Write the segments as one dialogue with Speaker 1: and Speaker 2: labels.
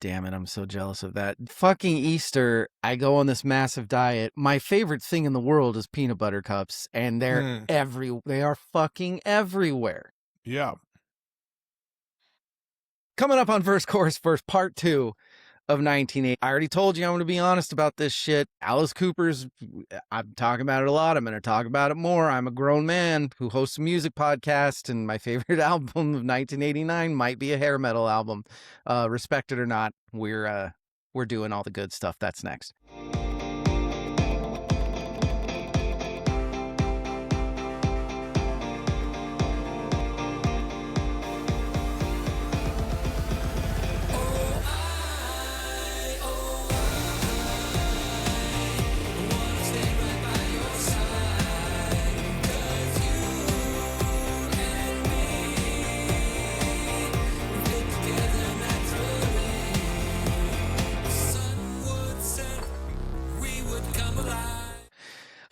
Speaker 1: damn it, I'm so jealous of that. Fucking Easter, I go on this massive diet. My favorite thing in the world is peanut butter cups, and they are fucking everywhere.
Speaker 2: Yeah.
Speaker 1: Coming up on First Course First, part 2 of 1980. I already told you I'm going to be honest about this shit. Alice Cooper's, I'm talking about it a lot. I'm going to talk about it more. I'm a grown man who hosts a music podcast, and my favorite album of 1989 might be a hair metal album. Respect it or not, we're doing all the good stuff. That's next.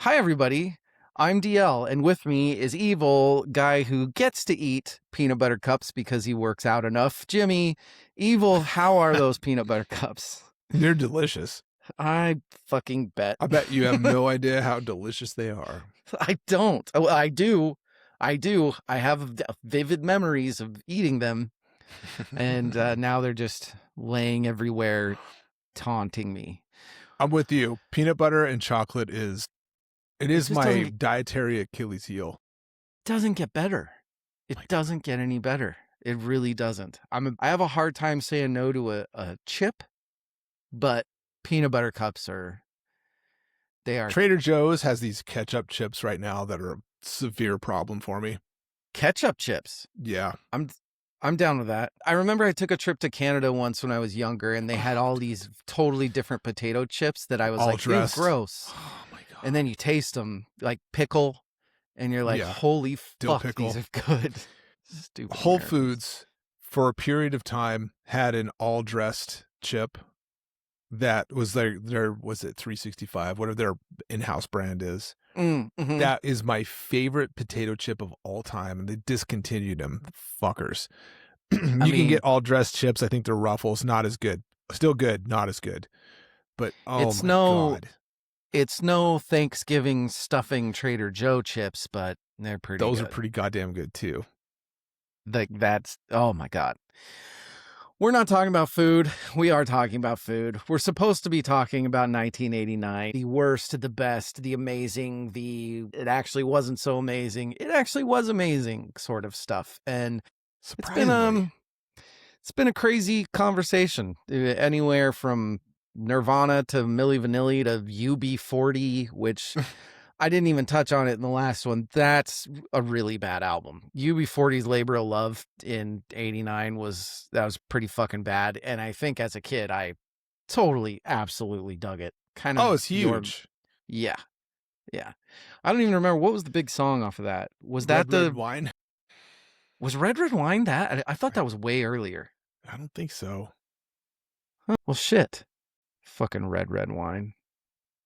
Speaker 1: Hi, everybody. I'm DL, and with me is Evil, guy who gets to eat peanut butter cups because he works out enough. Jimmy, Evil, how are those peanut butter cups?
Speaker 2: They're delicious.
Speaker 1: I fucking bet.
Speaker 2: I bet you have no idea how delicious they are.
Speaker 1: I don't. Oh, I do. I have vivid memories of eating them, and now they're just laying everywhere, taunting me.
Speaker 2: I'm with you. Peanut butter and chocolate is my dietary Achilles heel.
Speaker 1: Doesn't get better. It doesn't get any better. It really doesn't. I have a hard time saying no to a chip, but peanut butter cups they are.
Speaker 2: Trader Joe's has these ketchup chips right now that are a severe problem for me.
Speaker 1: Ketchup chips.
Speaker 2: Yeah.
Speaker 1: I'm down with that. I remember I took a trip to Canada once when I was younger, and they had all these totally different potato chips that I was
Speaker 2: all
Speaker 1: like,
Speaker 2: dressed.
Speaker 1: Ew, gross.
Speaker 2: Oh my God.
Speaker 1: And then you taste them like pickle, and you're like, holy fuck, these are good. Stupid.
Speaker 2: Whole
Speaker 1: Americans.
Speaker 2: Foods, for a period of time, had an all-dressed chip that was their was it 365, whatever their in-house brand is.
Speaker 1: Mm-hmm.
Speaker 2: That is my favorite potato chip of all time, and they discontinued them, fuckers. You can get all-dressed chips. I think they're Ruffles, not as good. Still good, not as good. But God.
Speaker 1: It's no Thanksgiving stuffing Trader Joe chips, but they're pretty
Speaker 2: Those
Speaker 1: good.
Speaker 2: are pretty goddamn good too.
Speaker 1: Oh my God. We're not talking about food. We are talking about food. We're supposed to be talking about 1989. The worst, the best, the amazing, it actually wasn't so amazing. It actually was amazing sort of stuff. And
Speaker 2: surprisingly,
Speaker 1: it's been a crazy conversation. Anywhere from Nirvana to Milli Vanilli to UB40, which I didn't even touch on it in the last one. That's a really bad album. UB40's Labor of Love in 89 was pretty fucking bad. And I think as a kid, I totally, absolutely dug it.
Speaker 2: it's huge.
Speaker 1: Yeah. I don't even remember what was the big song off of that. Was that
Speaker 2: Red Wine?
Speaker 1: Was Red Wine that? I thought that was way earlier.
Speaker 2: I don't think so.
Speaker 1: Huh. Well, shit. Fucking Red Wine.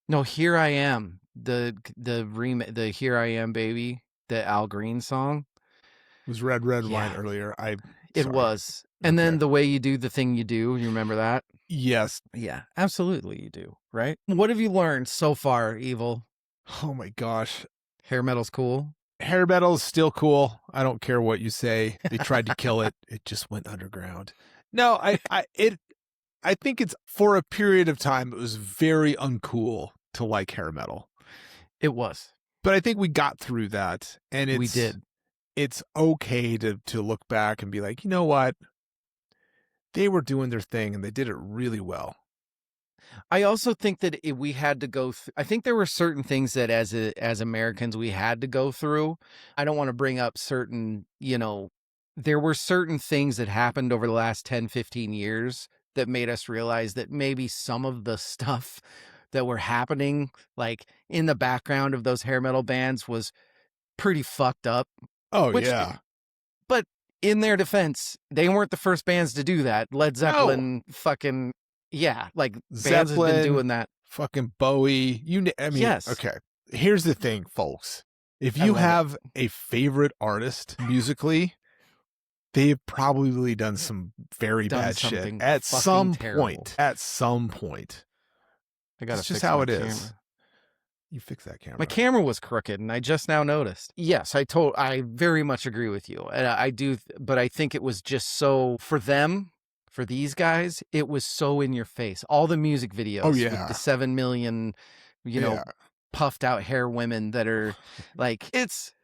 Speaker 1: No, Here I Am. The Here I Am Baby, the Al Green song.
Speaker 2: It was Red Wine earlier.
Speaker 1: It was. And then The Way You Do the Thing You Do, you remember that?
Speaker 2: Yes.
Speaker 1: Yeah, absolutely you do, right? What have you learned so far, Evil?
Speaker 2: Oh my gosh.
Speaker 1: Hair metal's cool?
Speaker 2: Hair metal is still cool. I don't care what you say. They tried to kill it. It just went underground. No, I think it's, for a period of time, it was very uncool to like hair metal.
Speaker 1: It was.
Speaker 2: But I think we got through that, and we
Speaker 1: did.
Speaker 2: It's okay to look back and be like, you know what? They were doing their thing, and they did it really well.
Speaker 1: I also think that we had to go I think there were certain things that as Americans we had to go through. I don't want to bring up certain, there were certain things that happened over the last 10, 15 years that made us realize that maybe some of the stuff that were happening, like in the background of those hair metal bands, was pretty fucked up.
Speaker 2: Oh, yeah.
Speaker 1: But in their defense, they weren't the first bands to do that. Led Zeppelin, fucking, yeah, like bands have been doing that.
Speaker 2: Fucking Bowie.
Speaker 1: Yes.
Speaker 2: Okay. Here's the thing, folks. If you have a favorite artist musically, they've probably done some very
Speaker 1: Done
Speaker 2: bad shit
Speaker 1: something
Speaker 2: at
Speaker 1: fucking
Speaker 2: some
Speaker 1: terrible.
Speaker 2: point. At some point.
Speaker 1: I gotta
Speaker 2: It's just
Speaker 1: fix
Speaker 2: how
Speaker 1: my
Speaker 2: it is.
Speaker 1: camera.
Speaker 2: You fix that
Speaker 1: My
Speaker 2: camera.
Speaker 1: camera was crooked, and I just now noticed. Yes, I very much agree with you. And I do, but I think it was just so for them, for these guys, it was so in your face. All the music
Speaker 2: Oh
Speaker 1: videos with the
Speaker 2: yeah.
Speaker 1: 7 million, you know,
Speaker 2: Yeah.
Speaker 1: puffed out hair women that are like, it's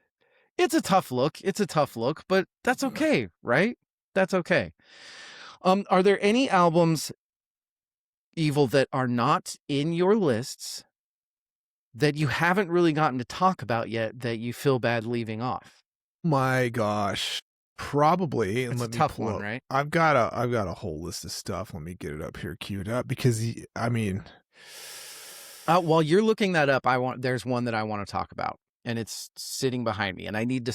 Speaker 1: a tough look. It's a tough look, but that's okay, right? That's okay. Are there any albums, Evil, that are not in your lists that you haven't really gotten to talk about yet that you feel bad leaving off?
Speaker 2: My gosh. Probably, and
Speaker 1: It's a
Speaker 2: let me
Speaker 1: tough
Speaker 2: pull
Speaker 1: one,
Speaker 2: up.
Speaker 1: right?
Speaker 2: I've got a whole list of stuff. Let me get it up here queued up because I mean,
Speaker 1: While you're looking that up, there's one that I want to talk about, and it's sitting behind me, and I need to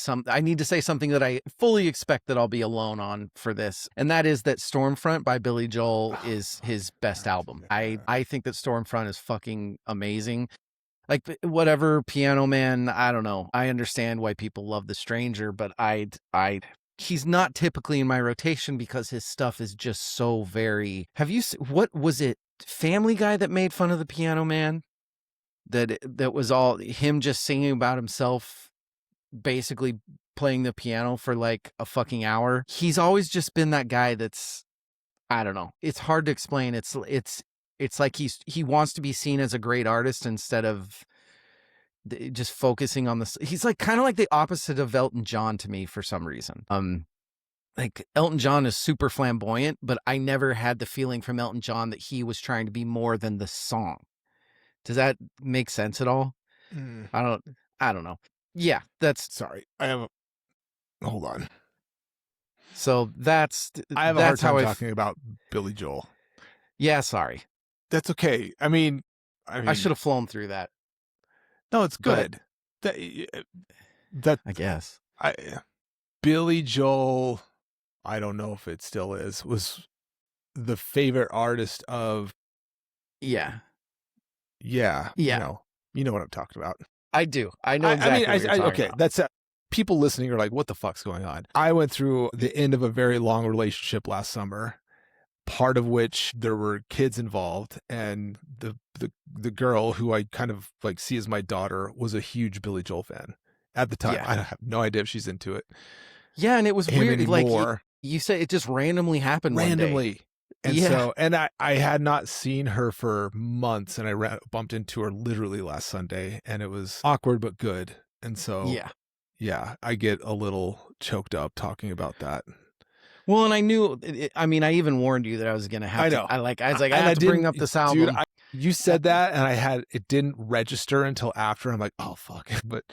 Speaker 1: say something that I fully expect that I'll be alone on for this, and that is that Stormfront by Billy Joel
Speaker 2: oh,
Speaker 1: is
Speaker 2: fuck.
Speaker 1: his best album. I
Speaker 2: Yeah.
Speaker 1: I think that Stormfront is fucking amazing. Like whatever, Piano Man, I don't know. I understand why people love The Stranger, but I he's not typically in my rotation because his stuff is just so very. What was it? Family Guy that made fun of the Piano Man? That was all him just singing about himself, basically playing the piano for like a fucking hour. He's always just been that guy that's, I don't know. It's hard to explain. It's like he wants to be seen as a great artist instead of just focusing on this. He's like kind of like the opposite of Elton John to me for some reason. Like Elton John is super flamboyant, but I never had the feeling from Elton John that he was trying to be more than the song. Does that make sense at all?
Speaker 2: Mm,
Speaker 1: I don't I don't know. Yeah, that's
Speaker 2: sorry. I have hold on.
Speaker 1: so
Speaker 2: I have a hard
Speaker 1: that's
Speaker 2: time
Speaker 1: how
Speaker 2: talking about Billy Joel.
Speaker 1: yeah, sorry.
Speaker 2: That's okay. I
Speaker 1: I should
Speaker 2: mean,
Speaker 1: have flown through that,
Speaker 2: no, it's
Speaker 1: but
Speaker 2: good. That that
Speaker 1: I guess.
Speaker 2: I Billy Joel, I don't know if it still is, was the favorite artist of
Speaker 1: Yeah.
Speaker 2: yeah,
Speaker 1: Yeah.
Speaker 2: you know what I'm talking about.
Speaker 1: I do. I know
Speaker 2: I mean,
Speaker 1: exactly what you're talking
Speaker 2: okay,
Speaker 1: about.
Speaker 2: that's people listening are like, what the fuck's going on? I went through the end of a very long relationship last summer, part of which there were kids involved, and the girl who I kind of like see as my daughter was a huge Billy Joel fan at the time.
Speaker 1: Yeah.
Speaker 2: I have no idea if she's into it
Speaker 1: Yeah, and it was
Speaker 2: him
Speaker 1: weird. Like
Speaker 2: anymore.
Speaker 1: you said, it just randomly happened one day.
Speaker 2: Randomly. And
Speaker 1: Yeah.
Speaker 2: so, and I had not seen her for months, and I bumped into her literally last Sunday, and it was awkward but good. And so,
Speaker 1: Yeah.
Speaker 2: yeah, I get a little choked up talking about that.
Speaker 1: Well, and I knew. I mean, I even warned you that I was gonna have
Speaker 2: I
Speaker 1: to.
Speaker 2: know.
Speaker 1: I was like, I
Speaker 2: And
Speaker 1: have
Speaker 2: I
Speaker 1: to bring
Speaker 2: didn't,
Speaker 1: up this
Speaker 2: dude.
Speaker 1: album.
Speaker 2: You said that, and it didn't register until after. I'm like, oh fuck. But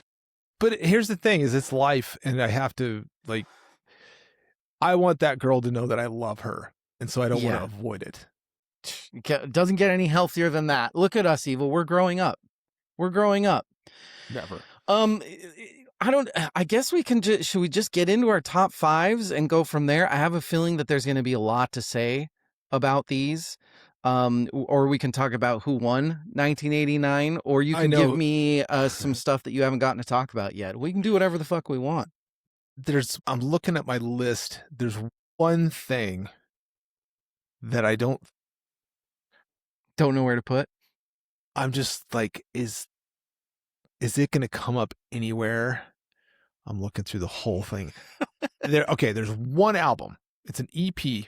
Speaker 2: here's the thing: is it's life, and I have to like. I want that girl to know that I love her, and so I don't want to
Speaker 1: Yeah.
Speaker 2: avoid it.
Speaker 1: It doesn't get any healthier than that. Look at us, Evil. We're growing up. We're growing up.
Speaker 2: Never.
Speaker 1: Um, I don't. I guess we can. Should we just get into our top fives and go from there? I have a feeling that there's going to be a lot to say about these. Or we can talk about who won 1989, or you
Speaker 2: I
Speaker 1: can give
Speaker 2: know.
Speaker 1: me some stuff that you haven't gotten to talk about yet. We can do whatever the fuck we want.
Speaker 2: I'm looking at my list. There's one thing that I don't.
Speaker 1: Don't know where to put.
Speaker 2: I'm just like, is it going to come up anywhere? I'm looking through the whole thing. Okay, there's one album. It's an EP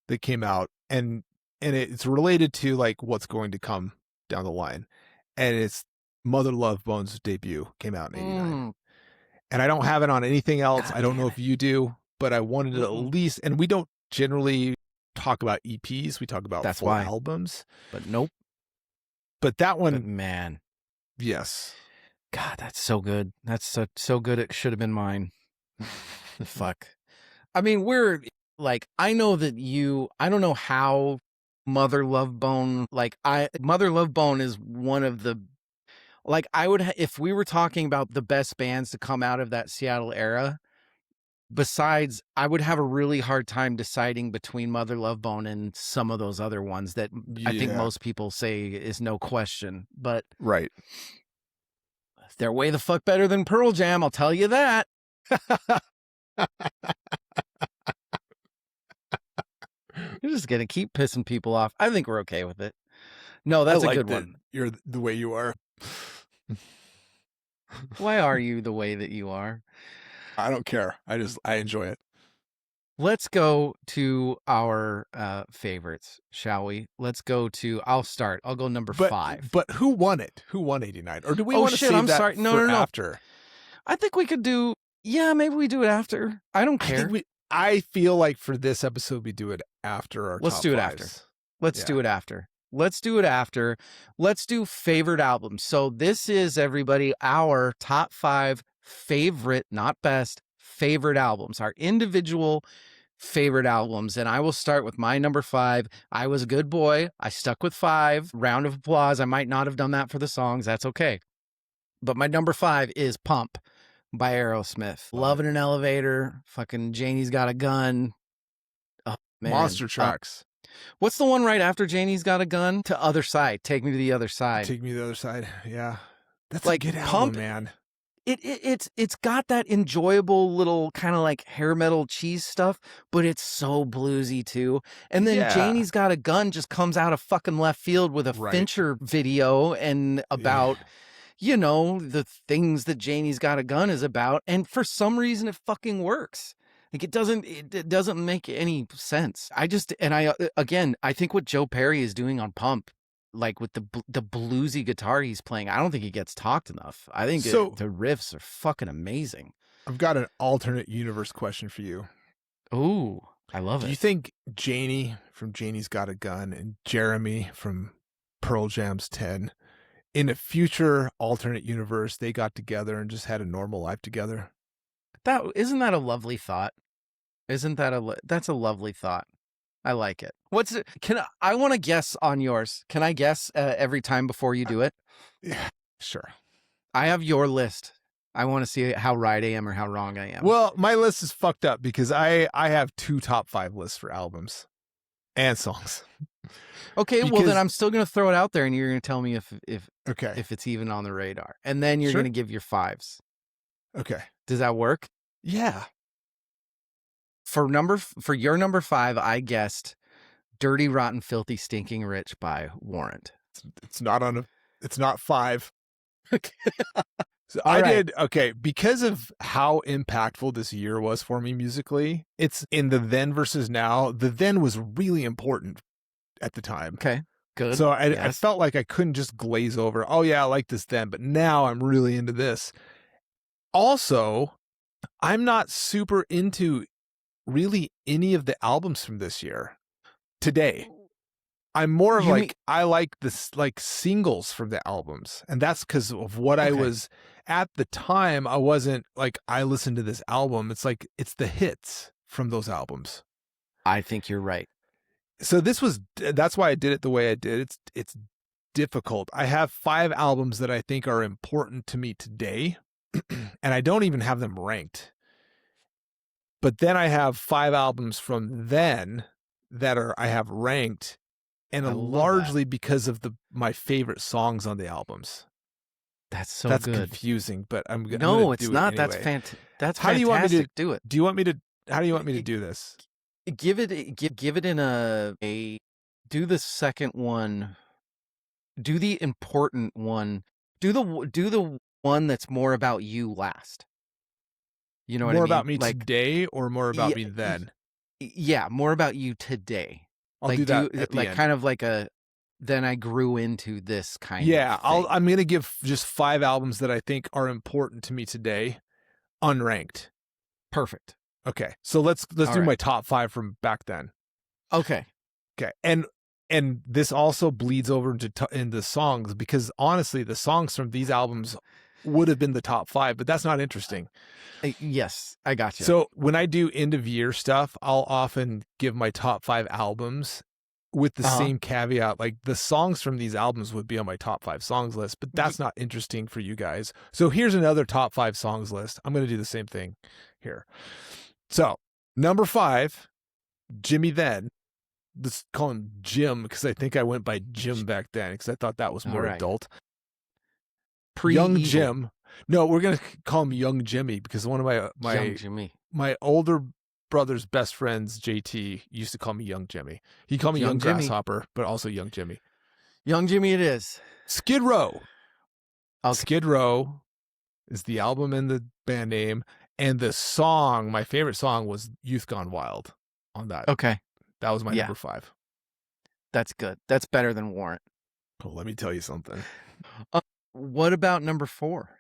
Speaker 2: that came out, and it's related to like what's going to come down the line, and it's Mother Love Bone's debut came out in '89, and I don't have it on anything else.
Speaker 1: God
Speaker 2: I don't
Speaker 1: damn
Speaker 2: know
Speaker 1: it.
Speaker 2: if you do, but I wanted to at
Speaker 1: Mm-mm.
Speaker 2: least, and we don't generally talk about EPs. We talk about
Speaker 1: That's
Speaker 2: full
Speaker 1: why.
Speaker 2: albums,
Speaker 1: But nope.
Speaker 2: but that
Speaker 1: But
Speaker 2: one,
Speaker 1: man,
Speaker 2: yes.
Speaker 1: God, that's so good. That's so good. It should have been mine. Fuck. I mean, we're like, I know that I don't know how Mother Love Bone, Mother Love Bone is one of the, like, if we were talking about the best bands to come out of that Seattle era, besides, I would have a really hard time deciding between Mother Love Bone and some of those other ones that I think
Speaker 2: Yeah,
Speaker 1: most people say is no question, but
Speaker 2: right.
Speaker 1: they're way the fuck better than Pearl Jam, I'll tell you that. just gonna keep pissing people off. I think we're okay with it. No,
Speaker 2: I
Speaker 1: that's a
Speaker 2: like
Speaker 1: good
Speaker 2: that
Speaker 1: one.
Speaker 2: you're the way you are.
Speaker 1: Why are you the way that you are?
Speaker 2: I don't care. I enjoy it.
Speaker 1: Let's go to our favorites, shall we? Let's go to. I'll start. I'll go number
Speaker 2: But
Speaker 1: 5.
Speaker 2: but who won it? Who won 89? Or do we
Speaker 1: Oh
Speaker 2: want to
Speaker 1: shit!
Speaker 2: save
Speaker 1: I'm
Speaker 2: that
Speaker 1: sorry. No,
Speaker 2: for
Speaker 1: no, no.
Speaker 2: after?
Speaker 1: I think we could do. Yeah, maybe we do it after. I don't care.
Speaker 2: I feel like for this episode we do it after our
Speaker 1: Let's
Speaker 2: top
Speaker 1: do it
Speaker 2: fives.
Speaker 1: after. Let's do it after. Let's do it after. Let's do favorite albums. So this is, everybody, our top 5 favorite, not best, favorite albums. Our individual favorite albums. And I will start with my number 5. I was a good boy. I stuck with 5. Round of applause. I might not have done that for the songs. That's okay. But my number 5 is Pump by Aerosmith. Love in an Elevator. Fucking Janie's Got a Gun. Oh, man.
Speaker 2: Monster tracks.
Speaker 1: What's the one right after Janie's Got a Gun? To Other Side. Take Me to the Other Side.
Speaker 2: Take Me to the Other Side. Yeah. That's
Speaker 1: like
Speaker 2: a good
Speaker 1: Pump,
Speaker 2: album, man.
Speaker 1: It's got that enjoyable little kind of like hair metal cheese stuff, but it's so bluesy too. And then Janie's Got a Gun just comes out of fucking left field with a Fincher video and about you know, the things that Janie's Got a Gun is about. And for some reason it fucking works. Like it doesn't make any sense. I think what Joe Perry is doing on Pump, like with the bluesy guitar he's playing, I don't think he gets talked enough. I think the riffs are fucking amazing.
Speaker 2: I've got an alternate universe question for you.
Speaker 1: Ooh, I love it.
Speaker 2: Do you think Janie from Janie's Got a Gun and Jeremy from Pearl Jam's 10, in a future alternate universe, they got together and just had a normal life together?
Speaker 1: Isn't that a lovely thought? That's a lovely thought. I like it. I want to guess on yours. Can I guess every time before you do it?
Speaker 2: Yeah, sure.
Speaker 1: I have your list. I want to see how right I am or how wrong I am.
Speaker 2: Well, my list is fucked up because I have 2 top 5 lists for albums and songs.
Speaker 1: Okay, well then I'm still going to throw it out there and you're going to tell me if it's even on the radar. And then you're going to give your 5s.
Speaker 2: Okay.
Speaker 1: Does that work?
Speaker 2: Yeah.
Speaker 1: For your number 5, I guessed Dirty Rotten Filthy Stinking Rich by Warrant.
Speaker 2: It's not 5.
Speaker 1: Okay.
Speaker 2: So because of how impactful this year was for me musically, it's in the then versus now. The then was really important at the time.
Speaker 1: Okay, good.
Speaker 2: So I felt like I couldn't just glaze over, oh yeah, I like this then, but now I'm really into this. Also, I'm not super into really any of the albums from this year today. I'm more of I like this like singles from the albums. And that's because of what I was at the time. I wasn't like, I listened to this album. It's like, it's the hits from those albums.
Speaker 1: I think you're right.
Speaker 2: So that's why I did it the way I did. It's difficult. I have 5 albums that I think are important to me today, and I don't even have them ranked. But then I have 5 albums from then that I have ranked, and largely because of my favorite songs on the albums.
Speaker 1: That's
Speaker 2: good.
Speaker 1: confusing,
Speaker 2: but I'm gonna
Speaker 1: no, it's
Speaker 2: do
Speaker 1: not.
Speaker 2: It anyway.
Speaker 1: That's fantastic. How do you want me to
Speaker 2: do it? Do you want me to? How do you want me to do this?
Speaker 1: Give it in a do the second one. Do the important one. Do the one that's more about you last. You know what I mean?
Speaker 2: More about me today or more about me then?
Speaker 1: Yeah, more about you today.
Speaker 2: I'll do that at the end.
Speaker 1: Kind of like then I grew into this kind of thing.
Speaker 2: I'm going to give just 5 albums that I think are important to me today, unranked.
Speaker 1: Perfect.
Speaker 2: Okay. So let's do my top 5 from back then.
Speaker 1: Okay.
Speaker 2: And this also bleeds over into songs, because honestly, the songs from these albums would have been the top 5, but that's not interesting.
Speaker 1: Yes, I got you.
Speaker 2: So when I do end of year stuff, I'll often give my top 5 albums with the same caveat. Like the songs from these albums would be on my top 5 songs list, but that's not interesting for you guys. So here's another top 5 songs list. I'm going to do the same thing here. So number 5, Jimmy Then. Let's call him Jim, because I think I went by Jim back then because I thought that was more adult. Young Jim. No, we're going to call him Young Jimmy, because one of
Speaker 1: Young Jimmy.
Speaker 2: my older brother's best friends, JT, used to call me Young Jimmy. He called me
Speaker 1: Young
Speaker 2: Young
Speaker 1: Jimmy.
Speaker 2: Grasshopper, but also Young Jimmy.
Speaker 1: Young Jimmy it is.
Speaker 2: Skid Row.
Speaker 1: Okay.
Speaker 2: Skid Row is the album and the band name. And the song, my favorite song was Youth Gone Wild on that.
Speaker 1: Okay.
Speaker 2: That was my
Speaker 1: Yeah.
Speaker 2: number 5.
Speaker 1: That's good. That's better than Warrant.
Speaker 2: Well, let me tell you something.
Speaker 1: What about number 4?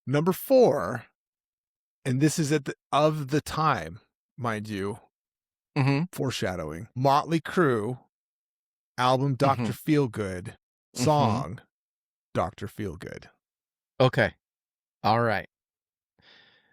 Speaker 2: Number 4, and this is of the time, mind you, foreshadowing. Motley Crue, album Dr. Feelgood, song Dr. Feelgood.
Speaker 1: Okay. All right.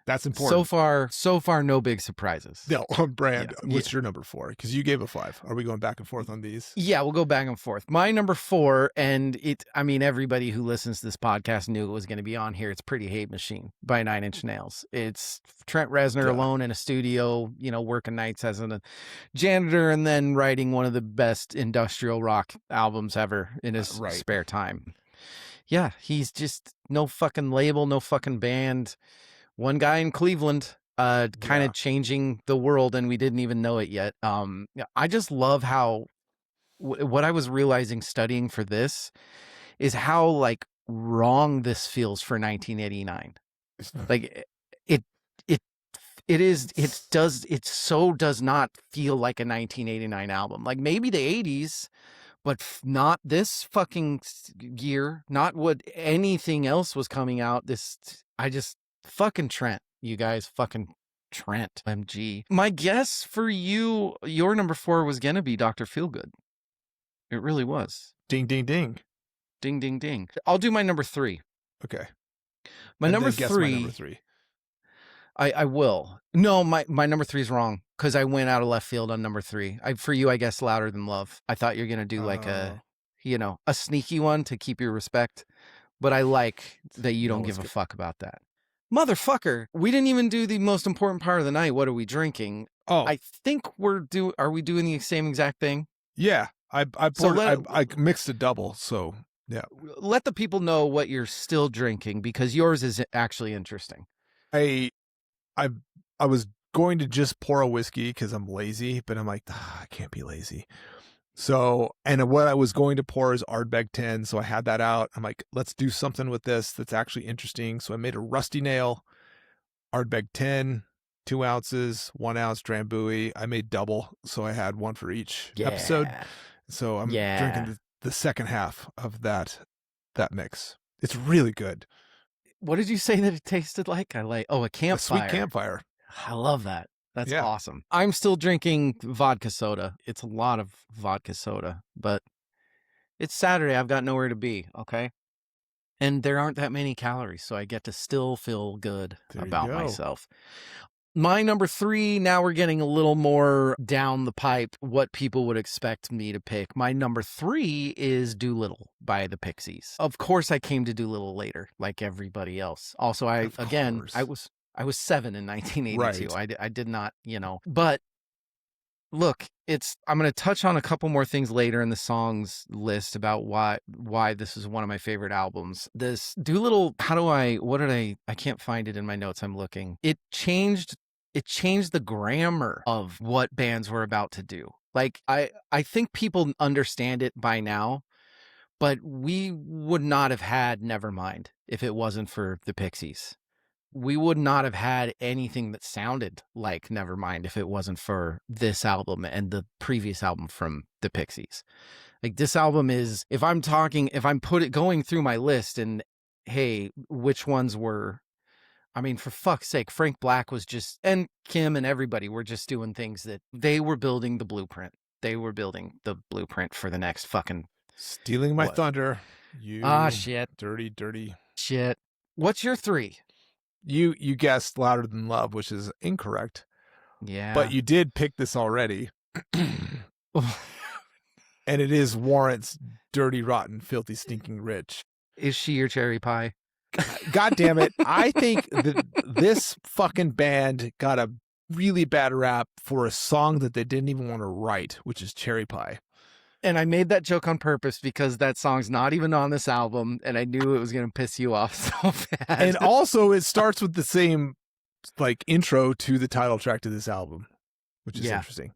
Speaker 2: That's important.
Speaker 1: So far, no big surprises.
Speaker 2: No, Brand,
Speaker 1: Yeah.
Speaker 2: what's your number 4? Because you gave a 5. Are we going back and forth on these?
Speaker 1: Yeah, we'll go back and forth. My number 4, and everybody who listens to this podcast knew it was going to be on here. It's Pretty Hate Machine by Nine Inch Nails. It's Trent Reznor alone in a studio, working nights as a janitor and then writing one of the best industrial rock albums ever in his spare time. Yeah, he's just no fucking label, no fucking band. One guy in Cleveland, kind of changing the world, and we didn't even know it yet. I just love how what I was realizing studying for this is how like wrong this feels for 1989. Like it does not feel like a 1989 album. Like maybe the 80s, but not this fucking year. Not what anything else was coming out. Fucking Trent, you guys, fucking Trent, MG. My guess for you, your number 4 was gonna be Dr. Feelgood. It really was.
Speaker 2: Ding, ding, ding.
Speaker 1: Ding, ding, ding. I'll do my number 3.
Speaker 2: Okay.
Speaker 1: My number 3. I will. No, my number 3 is wrong because I went out of left field on number 3. For you, I guess Louder Than Love. I thought you're gonna do like a sneaky one to keep your respect, but I like that you don't give a fuck about that. Motherfucker, we didn't even do the most important part of the night. What are we drinking?
Speaker 2: Oh,
Speaker 1: I think are we doing the same exact thing?
Speaker 2: Yeah. I mixed a double, so yeah.
Speaker 1: Let the people know what you're still drinking because yours is actually interesting.
Speaker 2: I was going to just pour a whiskey because I'm lazy, but I'm like, I can't be lazy. So, and what I was going to pour is Ardbeg 10. So I had that out. I'm like, let's do something with this that's actually interesting. So I made a Rusty Nail, Ardbeg 10, 2 ounces, 1 ounce Drambuie. I made double. So I had one for each episode. So I'm drinking the second half of that mix. It's really good.
Speaker 1: What did you say that it tasted like? A campfire.
Speaker 2: A sweet campfire.
Speaker 1: I love that. That's awesome. I'm still drinking vodka soda. It's a lot of vodka soda, but it's Saturday. I've got nowhere to be. Okay. And there aren't that many calories, so I get to still feel good about myself. My number 3, now we're getting a little more down the pipe, what people would expect me to pick. My number 3 is Doolittle by the Pixies. Of course, I came to Doolittle later, like everybody else. Also, I was 7 in 1982. Right. I did not, but look, I'm going to touch on a couple more things later in the songs list about why this is one of my favorite albums. This Doolittle, I can't find it in my notes. I'm looking. It changed the grammar of what bands were about to do. Like, I think people understand it by now, but we would not have had Nevermind if it wasn't for the Pixies. We would not have had anything that sounded like Nevermind if it wasn't for this album and the previous album from the Pixies. Like, this album is, if I'm going through my list and, hey, which ones were, for fuck's sake, Frank Black was and Kim and everybody were just doing things that they were building the blueprint. They were building the blueprint for the next fucking.
Speaker 2: Stealing my thunder. You
Speaker 1: shit.
Speaker 2: Dirty.
Speaker 1: Shit. What's your 3?
Speaker 2: You guessed Louder Than Love, which is incorrect.
Speaker 1: Yeah.
Speaker 2: But you did pick this already. And it is Warrant's Dirty, Rotten, Filthy, Stinking Rich.
Speaker 1: Is she your cherry pie?
Speaker 2: God damn it. I think that this fucking band got a really bad rap for a song that they didn't even want to write, which is Cherry Pie.
Speaker 1: And I made that joke on purpose because that song's not even on this album, and I knew it was going to piss you off so bad.
Speaker 2: And also, it starts with the same, intro to the title track to this album. which is
Speaker 1: Yeah.
Speaker 2: interesting.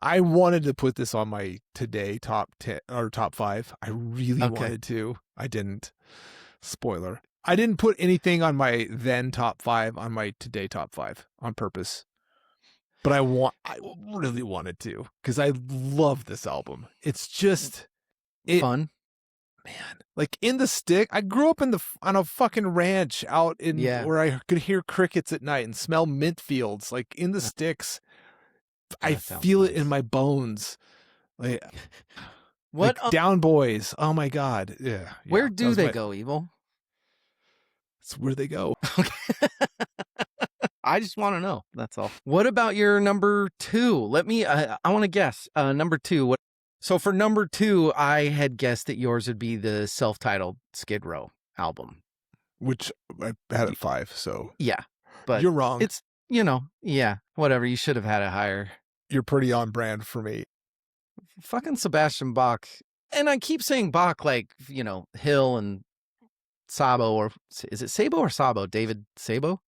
Speaker 2: I wanted to put this on my today top 10 or top 5. I really
Speaker 1: Okay.
Speaker 2: wanted to. I didn't. Spoiler. I didn't put anything on my then top 5 on my today top 5 on purpose. But I really wanted to because I love this album. It's just
Speaker 1: Fun.
Speaker 2: man, like in the stick. I grew up on a fucking ranch out in
Speaker 1: Yeah.
Speaker 2: where I could hear crickets at night and smell mint fields. Like in the
Speaker 1: Uh,
Speaker 2: sticks, I
Speaker 1: That sounds
Speaker 2: feel it in
Speaker 1: nice.
Speaker 2: my bones. Like
Speaker 1: What
Speaker 2: like Down Boys. Oh my god. Yeah,
Speaker 1: where
Speaker 2: that
Speaker 1: do
Speaker 2: was
Speaker 1: they go, Evil?
Speaker 2: That's where they go.
Speaker 1: Okay. I just want to know. That's all. What about your number 2? Let me I want to guess. Number 2. What So for number 2, I had guessed that yours would be the self-titled Skid Row album.
Speaker 2: Which I had at 5. So
Speaker 1: Yeah. But
Speaker 2: you're wrong.
Speaker 1: it's, yeah, whatever. You should have had it higher.
Speaker 2: You're pretty on brand for me.
Speaker 1: Fucking Sebastian Bach. And I keep saying Bach like, Hill and Sabo, or is it Sabo or Sabo? David Sabo?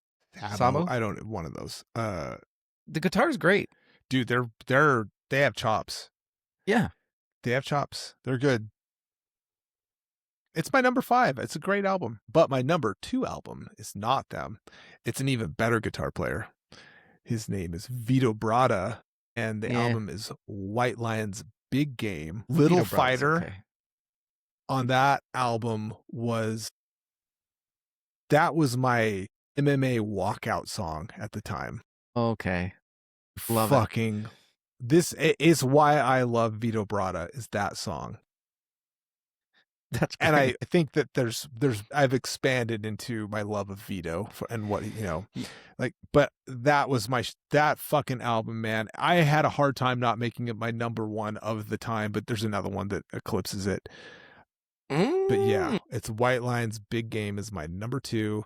Speaker 1: Sabo?
Speaker 2: I don't one of those.
Speaker 1: The guitar's great.
Speaker 2: Dude, they have chops.
Speaker 1: Yeah.
Speaker 2: They have chops. They're good. It's my number 5. It's a great album. But my number 2 album is not them. It's an even better guitar player. His name is Vito Bratta, and the album is White Lion's Big Game. Little Fighter
Speaker 1: okay.
Speaker 2: on that album was my MMA walkout song at the time.
Speaker 1: Okay. Love
Speaker 2: Fucking, this is why I love Vito Bratta, is that song.
Speaker 1: That's great.
Speaker 2: And I think that I've expanded into my love of Vito and what, but that was that fucking album, man. I had a hard time not making it my number 1 of the time, but there's another one that eclipses it. But yeah, it's White Lion's Big Game is my number 2.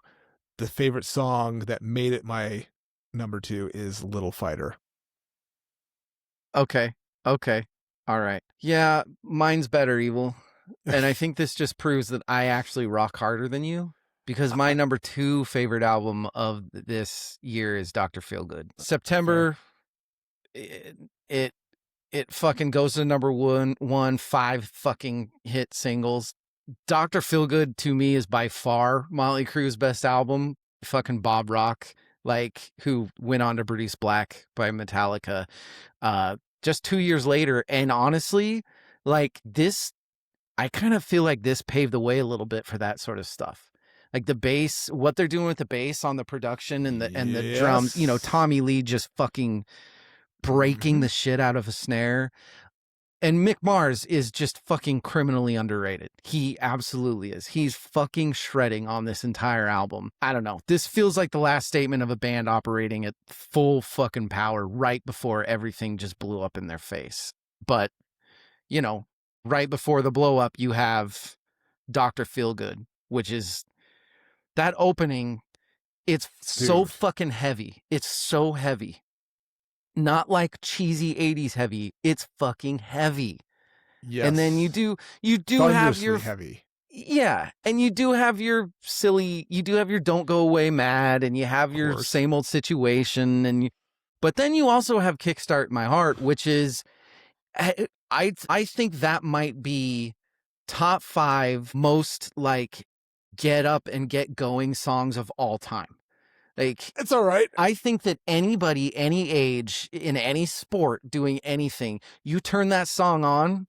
Speaker 2: The favorite song that made it my number 2 is Little Fighter.
Speaker 1: Okay. All right. Yeah, mine's better, Evil. And I think this just proves that I actually rock harder than you, because my number 2 favorite album of this year is Dr. Feelgood. September, it fucking goes to number 1, 5 fucking hit singles. Dr. Feelgood to me is by far Motley Crue's best album. Fucking Bob Rock, who went on to produce Black by Metallica, just 2 years later. And honestly, this, I kind of feel like this paved the way a little bit for that sort of stuff. Like the bass, what they're doing with the bass on the production and the drums, Tommy Lee just fucking breaking the shit out of a snare. And Mick Mars is just fucking criminally underrated. He absolutely is. He's fucking shredding on this entire album. I don't know. This feels like the last statement of a band operating at full fucking power right before everything just blew up in their face. But, right before the blow up, you have Dr. Feelgood, which is that opening. It's so fucking heavy. It's so heavy. Not like cheesy 80s heavy. It's fucking heavy.
Speaker 2: Yes.
Speaker 1: And then you do have your
Speaker 2: heavy.
Speaker 1: Yeah, and you do have your Don't Go Away Mad, and you have your Same Old Situation, but then you also have Kickstart My Heart, which is I think that might be top 5 most get up and get going songs of all time.
Speaker 2: It's all right.
Speaker 1: I think that anybody, any age, in any sport, doing anything, you turn that song on,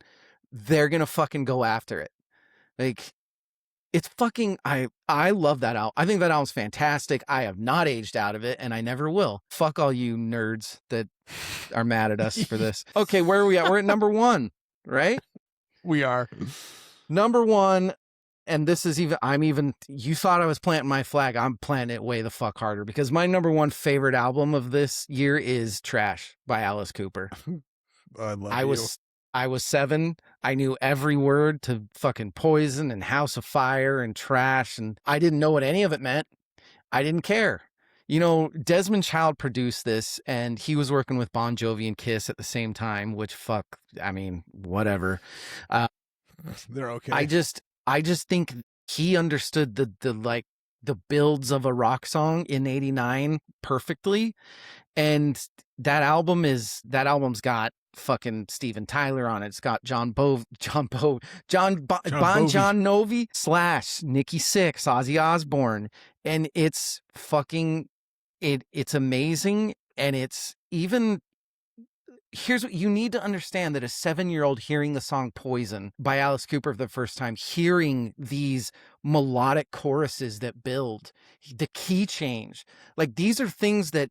Speaker 1: they're gonna fucking go after it. It's fucking, I love that album. I think that album's fantastic. I have not aged out of it, and I never will. Fuck all you nerds that are mad at us for this. Okay, where are we at? We're at number 1, right?
Speaker 2: We are.
Speaker 1: Number 1. And this is you thought I was planting my flag. I'm planting it way the fuck harder, because my number 1 favorite album of this year is Trash by Alice Cooper.
Speaker 2: I
Speaker 1: was 7. I knew every word to fucking Poison and House of Fire and Trash, and I didn't know what any of it meant. I didn't care. Desmond Child produced this, and he was working with Bon Jovi and Kiss at the same time, which whatever. They're okay. I just think he understood the the builds of a rock song in 89 perfectly. And that album's got fucking Steven Tyler on it. It's got
Speaker 2: John
Speaker 1: Bon
Speaker 2: Bovey.
Speaker 1: John Novi / Nikki Sixx, Ozzy Osbourne. And it's fucking, it's amazing. And it's even, here's what you need to understand, that a 7-year-old hearing the song Poison by Alice Cooper for the first time, hearing these melodic choruses that build, the key change, like these are things that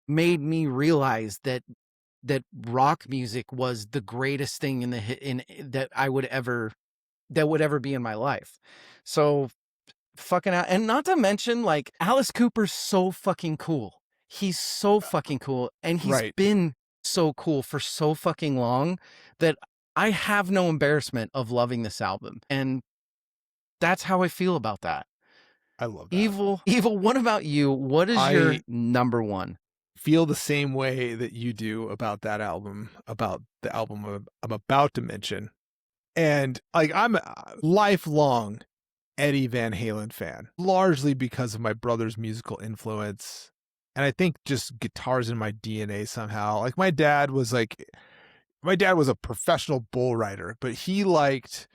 Speaker 1: made me realize that rock music was the greatest thing in that would ever be in my life. So fucking out. And not to mention, like, Alice Cooper's so fucking cool. He's so fucking cool, and he's
Speaker 2: Right.
Speaker 1: been so cool for so fucking long that I have no embarrassment of loving this album. And that's how I feel about that.
Speaker 2: I love that.
Speaker 1: Evil, what about you? What is your
Speaker 2: I
Speaker 1: number one?
Speaker 2: feel the same way that you do about that album, about the album I'm about to mention. And like, I'm a lifelong Eddie Van Halen fan, largely because of my brother's musical influence. And I think just guitars in my DNA somehow. Like, my dad was a professional bull rider, but he liked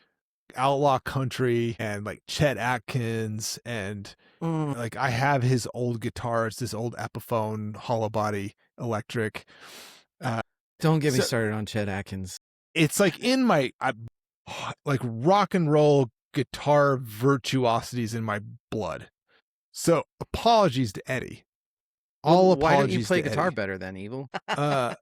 Speaker 2: outlaw country and like Chet Atkins. And like, I have his old guitar. It's this old Epiphone hollow body electric.
Speaker 1: Don't get me
Speaker 2: so-
Speaker 1: started on Chet Atkins.
Speaker 2: It's like in my like rock and roll guitar virtuosities in my blood. So apologies to Eddie. All
Speaker 1: Well, why don't you
Speaker 2: apologies
Speaker 1: play
Speaker 2: to
Speaker 1: guitar
Speaker 2: Eddie.
Speaker 1: better then, Evil?
Speaker 2: I've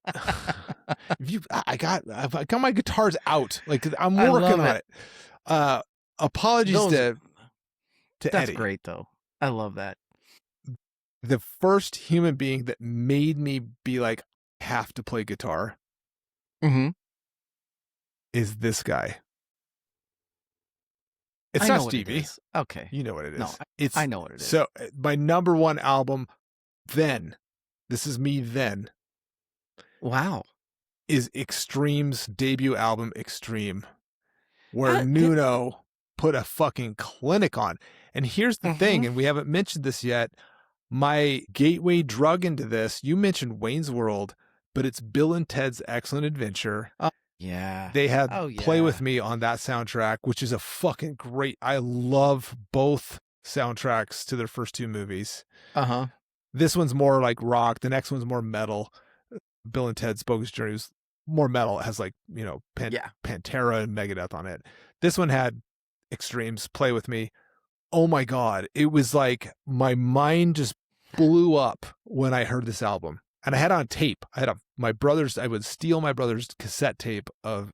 Speaker 2: got my guitars out. Like, I'm
Speaker 1: I
Speaker 2: working
Speaker 1: love
Speaker 2: on it. Apologies to
Speaker 1: That's
Speaker 2: Eddie.
Speaker 1: great, though. I love that.
Speaker 2: The first human being that made me be like, have to play guitar
Speaker 1: Mm-hmm.
Speaker 2: is this guy. It's
Speaker 1: I
Speaker 2: not
Speaker 1: know what it
Speaker 2: Stevie.
Speaker 1: is. Okay.
Speaker 2: You know what it is.
Speaker 1: No,
Speaker 2: It's
Speaker 1: I know what it is.
Speaker 2: So my number one album, then, this is me then,
Speaker 1: Wow.
Speaker 2: is Extreme's debut album, Extreme, where
Speaker 1: That-
Speaker 2: Nuno put a fucking clinic on. And here's the thing, and we haven't mentioned this yet, my gateway drug into this, you mentioned Wayne's World, but it's Bill and Ted's Excellent Adventure.
Speaker 1: Yeah.
Speaker 2: They had Play
Speaker 1: yeah.
Speaker 2: With Me on that soundtrack, which is a fucking great, I love both soundtracks to their first two movies.
Speaker 1: Uh-huh.
Speaker 2: This one's more like rock. The next one's more metal. Bill and Ted's Bogus Journey was more metal. It has like, Pantera and Megadeth on it. This one had Extremes, Play With Me. Oh my God. It was like my mind just blew up when I heard this album. And I had on tape. I would steal my brother's cassette tape of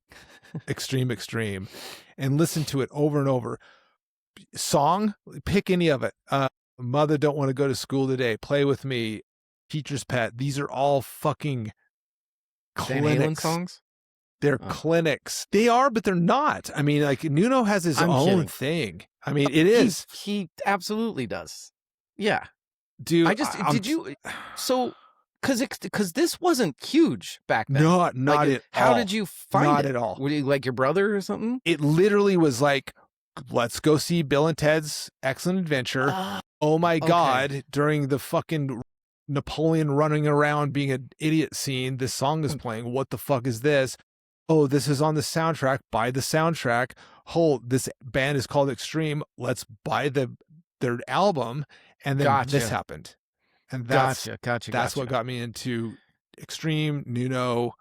Speaker 2: Extreme and listen to it over and over. Song, pick any of it. Mother Don't Want to Go to School Today, Play With Me, Teacher's Pet. These are all fucking
Speaker 1: Van Halen
Speaker 2: clinics.
Speaker 1: songs?
Speaker 2: They're clinics. They are, but they're not. I mean, like, Nuno has his
Speaker 1: I'm
Speaker 2: own
Speaker 1: kidding.
Speaker 2: thing. I mean, it is.
Speaker 1: He absolutely does. Yeah.
Speaker 2: Dude,
Speaker 1: because this wasn't huge back then.
Speaker 2: not
Speaker 1: Like,
Speaker 2: at
Speaker 1: how
Speaker 2: all.
Speaker 1: did you find
Speaker 2: Not
Speaker 1: it?
Speaker 2: at all.
Speaker 1: Were you like your brother or something?
Speaker 2: It literally was like, let's go see Bill and Ted's Excellent Adventure. Oh my God, during the fucking Napoleon running around being an idiot scene, this song is playing. What the fuck is this? Oh, this is on the soundtrack. Buy the soundtrack. This band is called Extreme. Let's buy their album. And then this happened. And that's what got me into Extreme, Nuno,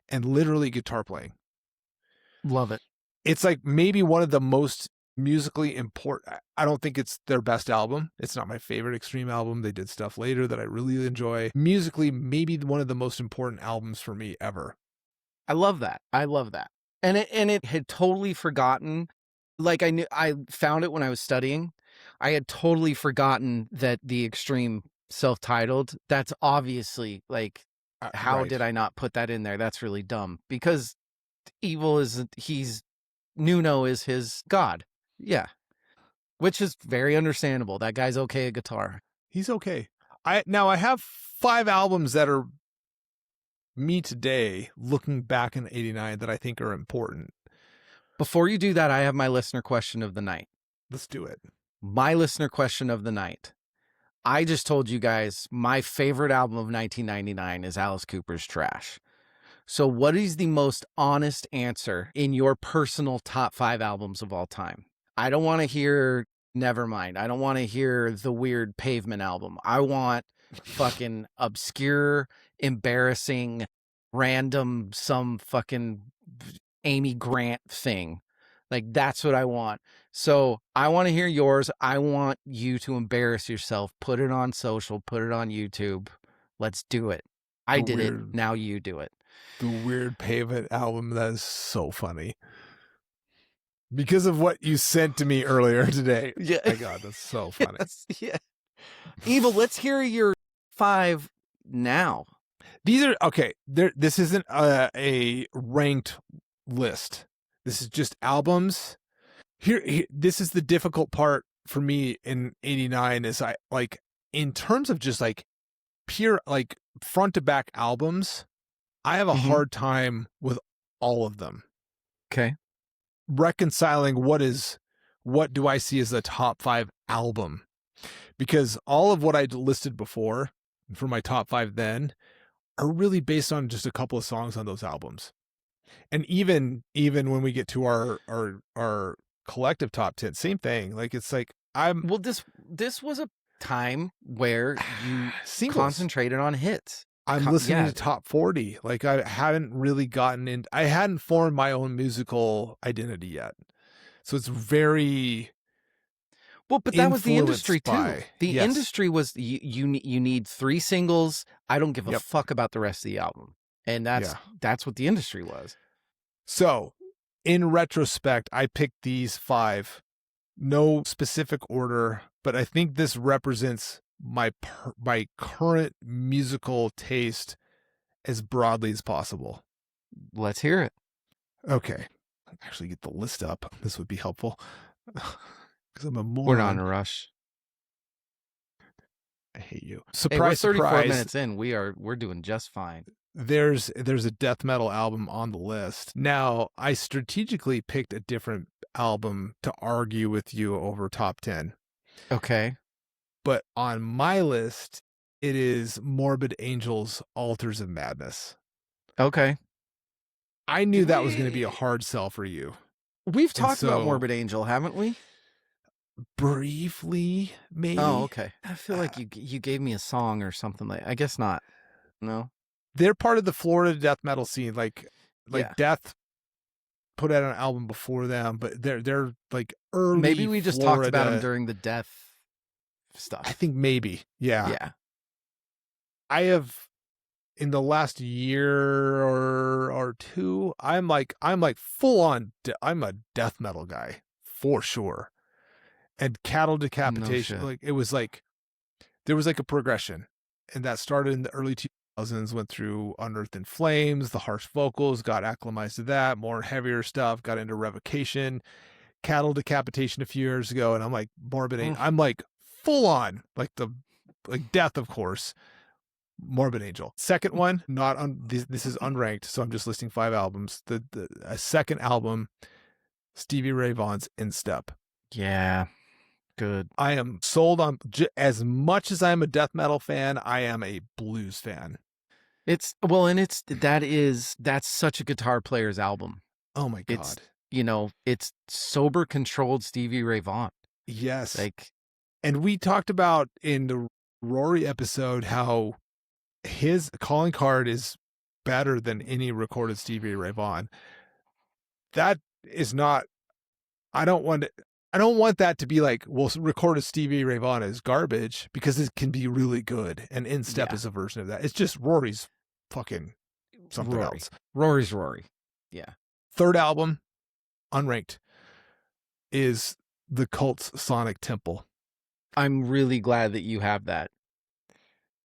Speaker 2: and literally guitar playing.
Speaker 1: Love it.
Speaker 2: It's like maybe one of the most musically important. I don't think it's their best album. It's not my favorite Extreme album. They did stuff later that I really enjoy. Musically, maybe one of the most important albums for me ever.
Speaker 1: I love that. And it had totally forgotten. Like, I found it when I was studying. I had totally forgotten that the Extreme self-titled, that's obviously like, how did I not put that in there? That's really dumb, because Nuno is his god. Yeah. Which is very understandable. That guy's okay at guitar.
Speaker 2: He's okay. I have 5 albums that are me today, looking back in 89, that I think are important.
Speaker 1: Before you do that, I have my listener question of the night.
Speaker 2: Let's do it.
Speaker 1: My listener question of the night. I just told you guys my favorite album of 1999 is Alice Cooper's Trash. So, what is the most honest answer in your personal top 5 albums of all time? I don't want to hear Nevermind. I don't want to hear the weird Pavement album. I want fucking obscure, embarrassing, random, some fucking Amy Grant thing. Like, that's what I want. So, I want to hear yours. I want you to embarrass yourself. Put it on social, put it on YouTube. Let's do it. I
Speaker 2: The
Speaker 1: did it.
Speaker 2: weird,
Speaker 1: Now you do it.
Speaker 2: the weird Pavement album. That is so funny. Because of what you sent to me earlier today.
Speaker 1: Yeah.
Speaker 2: My God, that's so funny.
Speaker 1: Yes, yeah. Evil, let's hear your 5 now.
Speaker 2: These are okay. This isn't a ranked list. This is just albums. Here, this is the difficult part for me in '89. Is I like in terms of just like pure like front to back albums. I have a hard time with all of them.
Speaker 1: Okay.
Speaker 2: Reconciling what do I see as the top 5 album, because all of what I listed before for my top 5 then are really based on just a couple of songs on those albums. And even when we get to our collective top 10, same thing. Like it's like
Speaker 1: Well, this was a time where you
Speaker 2: singles.
Speaker 1: concentrated on hits.
Speaker 2: I'm listening to top 40. Like I hadn't really I hadn't formed my own musical identity yet. So it's very
Speaker 1: Well, but that was the industry too.
Speaker 2: by-
Speaker 1: The
Speaker 2: yes.
Speaker 1: industry was you need 3 singles. I don't give a
Speaker 2: Yep.
Speaker 1: fuck about the rest of the album. And that's what the industry was.
Speaker 2: So, in retrospect, I picked these 5. No specific order, but I think this represents my current musical taste as broadly as possible.
Speaker 1: Let's hear it.
Speaker 2: Okay. Actually get the list up. This would be helpful. Because I'm a moron.
Speaker 1: We're not in a rush.
Speaker 2: I hate you.
Speaker 1: Hey, we're
Speaker 2: Surprise,
Speaker 1: 34
Speaker 2: surprise.
Speaker 1: minutes in. We're doing just fine.
Speaker 2: There's a death metal album on the list. Now, I strategically picked a different album to argue with you over top 10.
Speaker 1: Okay.
Speaker 2: But on my list, it is Morbid Angel's Altars of Madness.
Speaker 1: Okay.
Speaker 2: I knew that was going to be a hard sell for you.
Speaker 1: We've talked about Morbid Angel, haven't we?
Speaker 2: Briefly, maybe.
Speaker 1: Oh, okay. I feel like you gave me a song or something like. I guess not. No.
Speaker 2: They're part of the Florida death metal scene. Like
Speaker 1: Yeah.
Speaker 2: Death put out an album before them, but they're like early.
Speaker 1: Maybe we just
Speaker 2: Florida.
Speaker 1: talked about them during the death stuff.
Speaker 2: I think maybe. Yeah.
Speaker 1: Yeah.
Speaker 2: I have in the last year or two, I'm like full on. I'm a death metal guy for sure. And Cattle Decapitation,
Speaker 1: No shit.
Speaker 2: like it was like there was like a progression, and that started in the early 2000s. Went through Unearthed in Flames, the harsh vocals, got acclimatized to that, more heavier stuff, got into Revocation, Cattle Decapitation a few years ago, and I'm like Morbid Angel. I'm like full on like Death, of course. Morbid Angel. Second one, not on this is unranked, so I'm just listing 5 albums. The second album, Stevie Ray Vaughan's In Step.
Speaker 1: Yeah. Good.
Speaker 2: I am sold on as much as I'm a death metal fan, I am a blues fan.
Speaker 1: That's such a guitar player's album.
Speaker 2: Oh my God.
Speaker 1: It's sober, controlled Stevie Ray Vaughan.
Speaker 2: Yes.
Speaker 1: Like,
Speaker 2: and we talked about in the Rory episode how his calling card is better than any recorded Stevie Ray Vaughan. That is not, I don't want that to be like, well, recorded Stevie Ray Vaughan is garbage, because it can be really good. And In Step is a version of that. It's just Rory's fucking something else.
Speaker 1: Rory's Rory. Yeah.
Speaker 2: Third album, unranked, is The Cult's Sonic Temple.
Speaker 1: I'm really glad that you have that.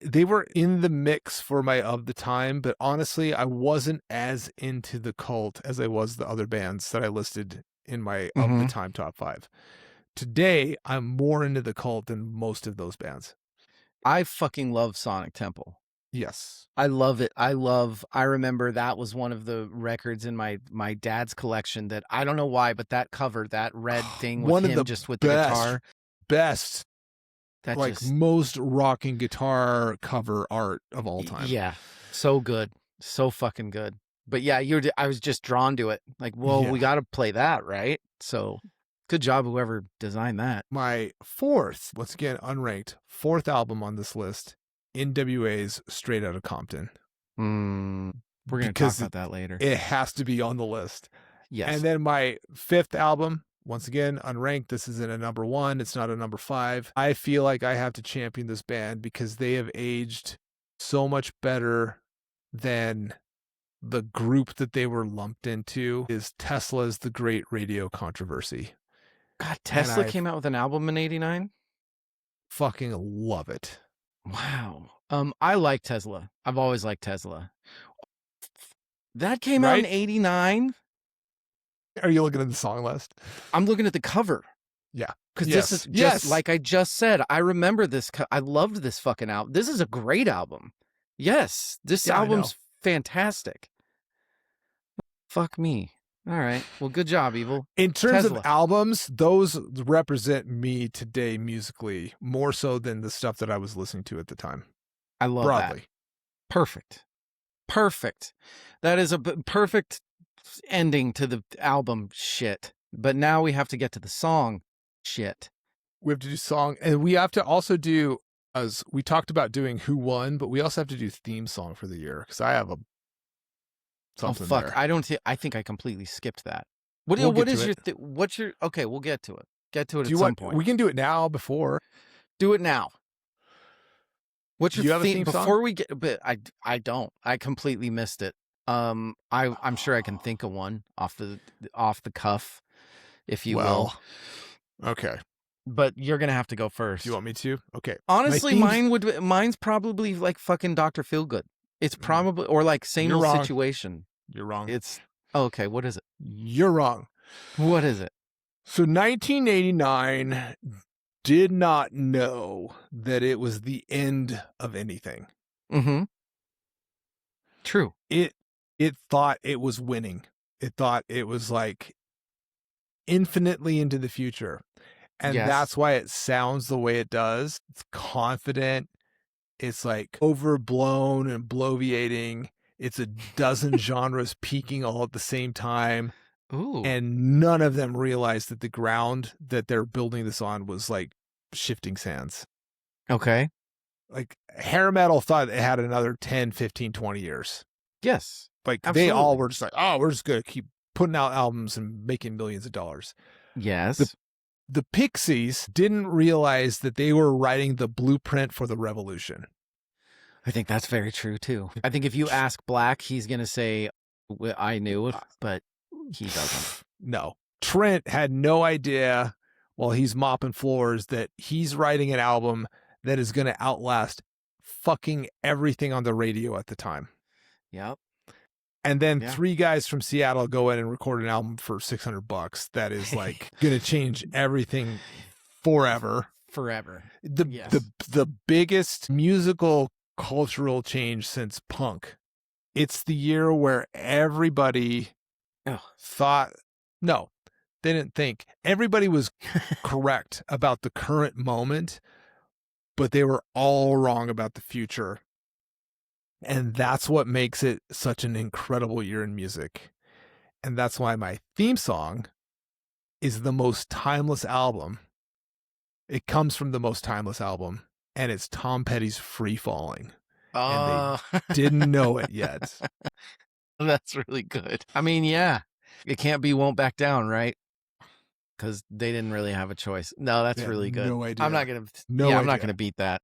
Speaker 2: They were in the mix for my of the time, but honestly, I wasn't as into The Cult as I was the other bands that I listed in my of the time top 5. Today, I'm more into The Cult than most of those bands.
Speaker 1: I fucking love Sonic Temple.
Speaker 2: Yes.
Speaker 1: I love it. I remember that was one of the records in my dad's collection that I don't know why, but that cover, that red thing with him just with the guitar.
Speaker 2: best,
Speaker 1: That
Speaker 2: like
Speaker 1: just
Speaker 2: most rocking guitar cover art of all time.
Speaker 1: yeah, so good. So fucking good. But yeah, I was just drawn to it. Like, well,
Speaker 2: Yeah.
Speaker 1: we got to play that, right? So good job, whoever designed that.
Speaker 2: My fourth, once again, unranked, fourth album on this list, NWA's Straight Outta Compton.
Speaker 1: We're going to talk
Speaker 2: Because
Speaker 1: about that later.
Speaker 2: it has to be on the list.
Speaker 1: Yes.
Speaker 2: And then my fifth album, once again, unranked. This isn't a number 1. It's not a number 5. I feel like I have to champion this band because they have aged so much better than the group that they were lumped into. Is Tesla's The Great Radio Controversy.
Speaker 1: God,
Speaker 2: And
Speaker 1: Tesla
Speaker 2: I
Speaker 1: came out with an album in 89?
Speaker 2: fucking love it.
Speaker 1: Wow. I like Tesla. I've always liked Tesla. That came out in
Speaker 2: Right?
Speaker 1: 89?
Speaker 2: Are you looking at the song list?
Speaker 1: I'm looking at the cover.
Speaker 2: Yeah.
Speaker 1: Because
Speaker 2: Yes.
Speaker 1: this is just
Speaker 2: Yes.
Speaker 1: like I just said. I remember this. I loved this fucking album. This is a great album. Yes, this
Speaker 2: Yeah, I know.
Speaker 1: album's fantastic. Fuck me. All right. Well, good job, Evil.
Speaker 2: In terms
Speaker 1: Tesla.
Speaker 2: of albums, those represent me today musically more so than the stuff that I was listening to at the time.
Speaker 1: I love
Speaker 2: Broadly.
Speaker 1: that. Perfect. Perfect. That is a perfect ending to the album shit. But now we have to get to the song shit.
Speaker 2: We have to do song, and we have to also do, as we talked about doing who won, but we also have to do theme song for the year because I have a something
Speaker 1: oh fuck!
Speaker 2: there.
Speaker 1: I think I completely skipped that. What
Speaker 2: We'll
Speaker 1: what
Speaker 2: get
Speaker 1: is
Speaker 2: to
Speaker 1: your
Speaker 2: it.
Speaker 1: what's your okay? We'll get to it. Get to it
Speaker 2: Do
Speaker 1: at
Speaker 2: you
Speaker 1: some
Speaker 2: want?
Speaker 1: point.
Speaker 2: We can do it now before.
Speaker 1: Do it now. What's
Speaker 2: Do
Speaker 1: your
Speaker 2: you have a theme
Speaker 1: before
Speaker 2: song?
Speaker 1: we get? But I don't. I completely missed it. I'm sure I can think of one off the cuff, if you will.
Speaker 2: Okay.
Speaker 1: But you're gonna have to go first.
Speaker 2: Do you want me to? Okay.
Speaker 1: Honestly, mine's probably like fucking Dr. Feelgood. It's probably or like same
Speaker 2: You're
Speaker 1: old
Speaker 2: wrong.
Speaker 1: situation.
Speaker 2: You're wrong.
Speaker 1: It's okay. What is it?
Speaker 2: You're wrong.
Speaker 1: What is it?
Speaker 2: So 1989 did not know that it was the end of anything.
Speaker 1: Mm-hmm. True.
Speaker 2: It thought it was winning. It thought it was like infinitely into the future. And
Speaker 1: Yes.
Speaker 2: that's why it sounds the way it does. It's confident. It's like overblown and bloviating. It's a dozen genres peaking all at the same time.
Speaker 1: Ooh.
Speaker 2: And none of them realized that the ground that they're building this on was like shifting sands.
Speaker 1: Okay.
Speaker 2: Like hair metal thought it had another 10, 15, 20 years.
Speaker 1: Yes.
Speaker 2: Like
Speaker 1: Absolutely.
Speaker 2: they all were just like, oh, we're just going to keep putting out albums and making millions of dollars.
Speaker 1: Yes.
Speaker 2: The Pixies didn't realize that they were writing the blueprint for the revolution.
Speaker 1: I think that's very true too. I think if you ask Black, he's gonna say, "I knew," but he doesn't.
Speaker 2: No. Trent had no idea while he's mopping floors that he's writing an album that is going to outlast fucking everything on the radio at the time.
Speaker 1: Yep.
Speaker 2: And then
Speaker 1: Yeah.
Speaker 2: 3 guys from Seattle go in and record an album for $600 that is like going to change everything forever.
Speaker 1: Forever.
Speaker 2: The biggest musical cultural change since punk. It's the year where everybody thought, no, they didn't think. Everybody was correct about the current moment, but they were all wrong about the future. And that's what makes it such an incredible year in music. And that's why my theme song is the most timeless album. It comes from the most timeless album, and it's Tom Petty's Free Falling. And they didn't know it yet.
Speaker 1: That's really good. I mean, yeah, it can't be Won't Back Down, right? Because they didn't really have a choice. No, that's really good.
Speaker 2: No idea.
Speaker 1: I'm not gonna.
Speaker 2: I'm
Speaker 1: not gonna beat that.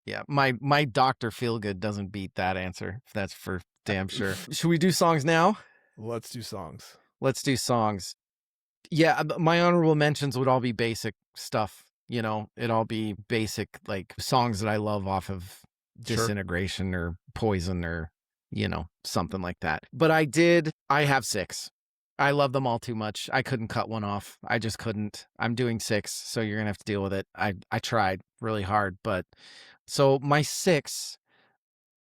Speaker 1: Yeah, my Dr. Feelgood doesn't beat that answer. That's for damn sure. Should we do songs now?
Speaker 2: Let's do songs.
Speaker 1: Let's do songs. Yeah, my honorable mentions would all be basic stuff. You know, it'd all be basic like songs that I love off of Disintegration or Poison or, you know, something like that. But I have 6. I love them all too much. I couldn't cut one off. I just couldn't. I'm doing 6, so you're going to have to deal with it. I tried really hard, but so my 6,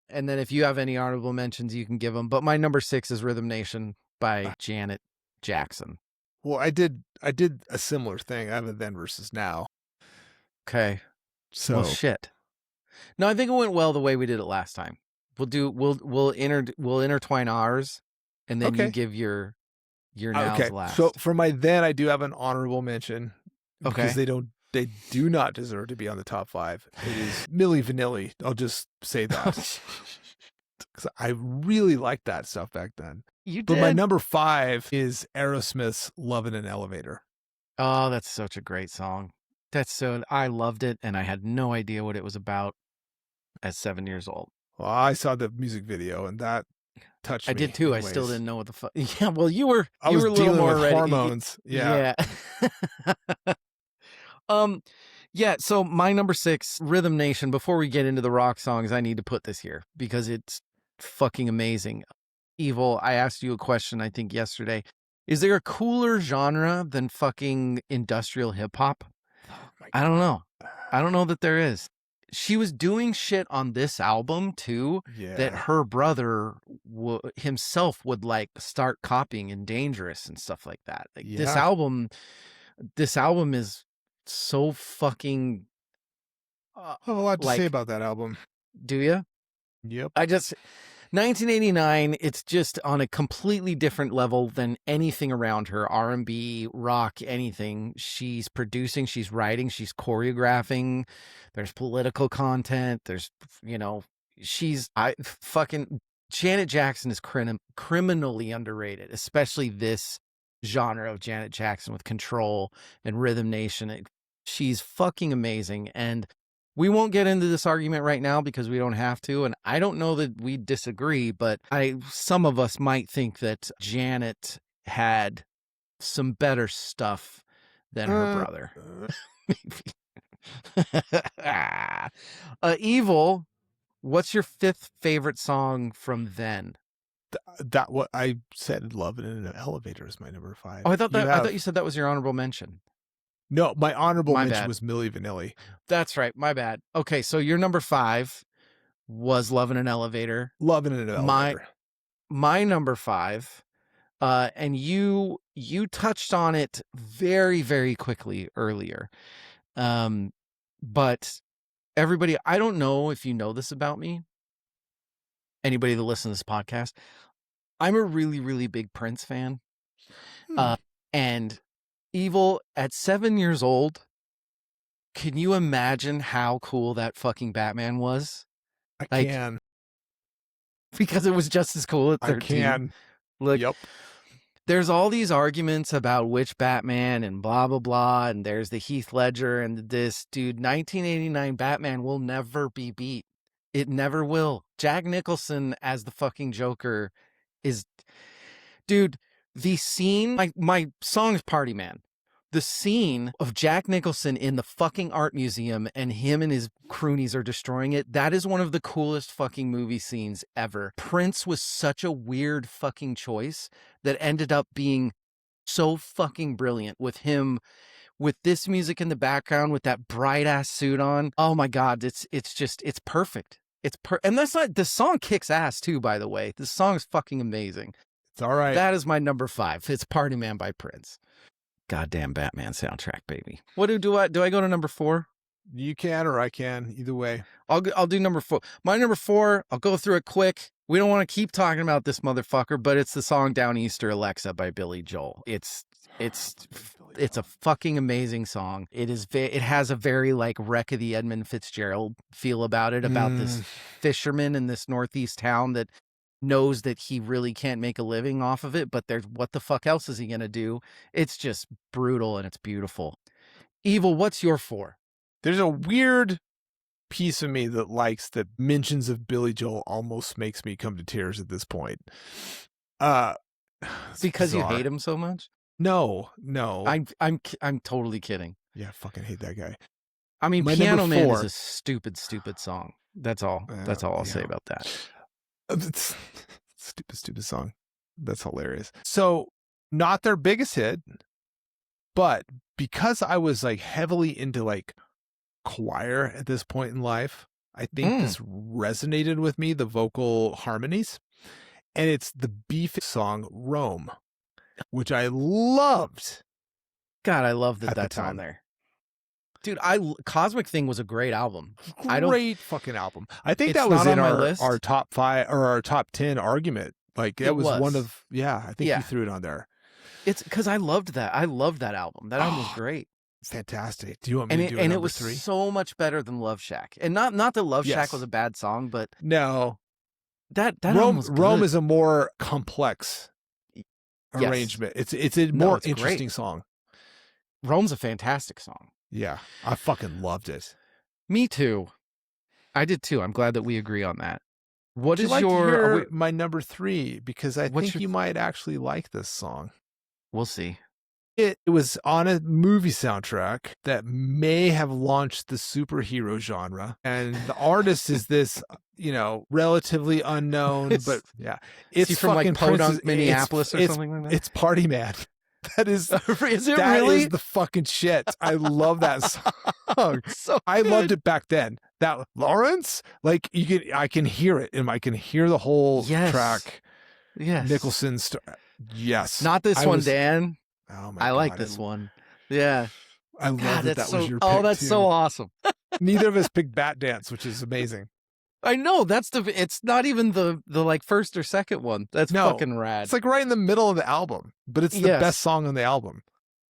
Speaker 1: and then if you have any honorable mentions, you can give them. But my number 6 is Rhythm Nation by Janet Jackson.
Speaker 2: Well, I did a similar thing. I have a then versus now.
Speaker 1: Okay. Well,
Speaker 2: So,
Speaker 1: shit. No, I think it went well the way we did it last time. We'll intertwine ours, and then you
Speaker 2: okay.
Speaker 1: give your nows
Speaker 2: Okay. So
Speaker 1: last.
Speaker 2: for my then, I do have an honorable mention because
Speaker 1: Okay.
Speaker 2: they do not deserve to be on the top 5. It is Milli Vanilli. I'll just say that because I really liked that stuff back then.
Speaker 1: You
Speaker 2: But my
Speaker 1: did.
Speaker 2: number 5 is Aerosmith's "Love in an Elevator."
Speaker 1: Oh, that's such a great song. I loved it, and I had no idea what it was about at 7 years old.
Speaker 2: Well, I saw the music video and that touched
Speaker 1: I did
Speaker 2: me
Speaker 1: too.
Speaker 2: in
Speaker 1: I still
Speaker 2: ways.
Speaker 1: didn't know what the fuck. Yeah, well, you were
Speaker 2: I was
Speaker 1: a little
Speaker 2: dealing
Speaker 1: more
Speaker 2: with
Speaker 1: ready.
Speaker 2: hormones. Yeah.
Speaker 1: Yeah. um, yeah. So my number 6, Rhythm Nation. Before we get into the rock songs, I need to put this here because it's fucking amazing. Evil, I asked you a question, I think yesterday. Is there a cooler genre than fucking industrial hip hop?
Speaker 2: Oh my
Speaker 1: I don't know. I don't know that there is. She was doing shit on this album too that
Speaker 2: Yeah.
Speaker 1: her brother himself would like start copying in Dangerous and stuff like that. Like
Speaker 2: Yeah.
Speaker 1: this album is so fucking uh,
Speaker 2: I have a lot to say
Speaker 1: like,
Speaker 2: about that album.
Speaker 1: do you?
Speaker 2: Yep.
Speaker 1: I just 1989, it's just on a completely different level than anything around her. R&B, rock, anything. She's producing, she's writing, she's choreographing. There's political content. There's, you know, I fucking Janet Jackson is criminally underrated, especially this genre of Janet Jackson with Control and Rhythm Nation. She's fucking amazing. And we won't get into this argument right now because we don't have to, and I don't know that we disagree, but some of us might think that Janet had some better stuff than her
Speaker 2: Uh,
Speaker 1: brother. Evil, what's your 5th favorite song from then?
Speaker 2: that what I said, "Love in an Elevator" is my number
Speaker 1: Oh,
Speaker 2: 5. You
Speaker 1: I thought you
Speaker 2: have
Speaker 1: said that was your honorable mention.
Speaker 2: no. My honorable
Speaker 1: My
Speaker 2: mention
Speaker 1: bad.
Speaker 2: was Milli Vanilli.
Speaker 1: That's right. My bad. Okay, so your number 5 was Love in an Elevator.
Speaker 2: "Love in an
Speaker 1: My
Speaker 2: Elevator."
Speaker 1: number 5, and you touched on it very, very quickly earlier. But everybody, I don't know if you know this about me, anybody that listens to this podcast, I'm a really, really big Prince fan.
Speaker 2: Hmm.
Speaker 1: And Evil, at 7 years old, can you imagine how cool that fucking Batman was?
Speaker 2: I
Speaker 1: Like,
Speaker 2: can.
Speaker 1: because it was just as cool at
Speaker 2: I
Speaker 1: 13.
Speaker 2: can.
Speaker 1: Look,
Speaker 2: Yep.
Speaker 1: there's all these arguments about which Batman and blah, blah, blah. And there's the Heath Ledger and this dude. 1989 Batman will never be beat. It never will. Jack Nicholson as the fucking Joker is, dude, the scene, my song's Party Man. The scene of Jack Nicholson in the fucking art museum and him and his croonies are destroying it. That is one of the coolest fucking movie scenes ever. Prince was such a weird fucking choice that ended up being so fucking brilliant with him, with this music in the background, with that bright ass suit on. Oh my God. It's perfect. And that's not, the song kicks ass too, by the way. The song is fucking amazing.
Speaker 2: It's all right.
Speaker 1: That is my number 5. It's Party Man by Prince. Goddamn Batman soundtrack, baby. What do I go to number 4?
Speaker 2: You can or I can. Either way.
Speaker 1: I'll do number 4. My number 4, I'll go through it quick. We don't want to keep talking about this motherfucker, but it's the song Down Easter Alexa by Billy Joel. It's a fucking amazing song. It has a very like Wreck of the Edmund Fitzgerald feel about it, about this fisherman in this northeast town that knows that he really can't make a living off of it, but what the fuck else is he gonna do? It's just brutal and it's beautiful. Evil, what's your 4?
Speaker 2: There's a weird piece of me that likes that mentions of Billy Joel almost makes me come to tears at this point.
Speaker 1: Because you
Speaker 2: bizarre.
Speaker 1: hate him so much?
Speaker 2: No.
Speaker 1: I'm totally kidding.
Speaker 2: Yeah, I fucking hate that guy.
Speaker 1: I mean,
Speaker 2: My
Speaker 1: Piano
Speaker 2: number
Speaker 1: Man
Speaker 2: 4.
Speaker 1: is a stupid song. That's all. That's all I'll say about that.
Speaker 2: It's stupid song. That's hilarious. So, not their biggest hit, but because I was like heavily into like choir at this point in life, I think this resonated with me, the vocal harmonies. And it's the Beef song Rome, which I loved.
Speaker 1: God, I love that
Speaker 2: At the
Speaker 1: that's on
Speaker 2: time.
Speaker 1: there. Dude, Cosmic Thing was a great album. I don't.
Speaker 2: Great fucking album. I think
Speaker 1: It's
Speaker 2: that was
Speaker 1: not
Speaker 2: in
Speaker 1: on my
Speaker 2: our
Speaker 1: list.
Speaker 2: top 5 or our top 10 argument. Like that
Speaker 1: It
Speaker 2: was one
Speaker 1: was.
Speaker 2: of, yeah, I think you
Speaker 1: Yeah.
Speaker 2: threw it on there.
Speaker 1: It's because I loved that. I loved that album. That album was
Speaker 2: Oh,
Speaker 1: great.
Speaker 2: fantastic. Do you want me
Speaker 1: And
Speaker 2: to
Speaker 1: it
Speaker 2: do a
Speaker 1: and it
Speaker 2: number
Speaker 1: was
Speaker 2: 3?
Speaker 1: so much better than Love Shack. And not that Love Shack was
Speaker 2: Yes.
Speaker 1: a bad song, but
Speaker 2: No.
Speaker 1: that album was
Speaker 2: Rome
Speaker 1: good.
Speaker 2: is a more complex
Speaker 1: Yes.
Speaker 2: arrangement. It's a
Speaker 1: No,
Speaker 2: more
Speaker 1: it's
Speaker 2: interesting
Speaker 1: great.
Speaker 2: song.
Speaker 1: Rome's a fantastic song.
Speaker 2: Yeah. I fucking loved it.
Speaker 1: Me too. I did too. I'm glad that we agree on that. What
Speaker 2: Would you
Speaker 1: is
Speaker 2: like to
Speaker 1: your?
Speaker 2: hear my number 3? Because I
Speaker 1: What's
Speaker 2: think
Speaker 1: your?
Speaker 2: you might actually like this song.
Speaker 1: We'll see.
Speaker 2: It was on a movie soundtrack that may have launched the superhero genre. And the artist is this, relatively unknown, but yeah,
Speaker 1: Is he
Speaker 2: it's
Speaker 1: from like
Speaker 2: fucking
Speaker 1: Podunk, Minneapolis, or
Speaker 2: it's,
Speaker 1: something like that?
Speaker 2: it's Party Man. That is,
Speaker 1: Is it
Speaker 2: that
Speaker 1: really?
Speaker 2: is the fucking shit. I love that song.
Speaker 1: So
Speaker 2: I loved
Speaker 1: good.
Speaker 2: it back then. That Lawrence, like I can hear it, and I can hear the whole
Speaker 1: Yes.
Speaker 2: track.
Speaker 1: Yes.
Speaker 2: Nicholson, yes.
Speaker 1: Not this one, Dan.
Speaker 2: Oh my
Speaker 1: I
Speaker 2: God.
Speaker 1: like this one. Yeah.
Speaker 2: I love that
Speaker 1: that's
Speaker 2: was
Speaker 1: so.
Speaker 2: your pick.
Speaker 1: Oh, that's
Speaker 2: too.
Speaker 1: so awesome.
Speaker 2: Neither of us picked Bat Dance, which is amazing.
Speaker 1: I know it's not even the like first or second one. That's fucking rad.
Speaker 2: It's like right in the middle of the album, but it's the best song on the album.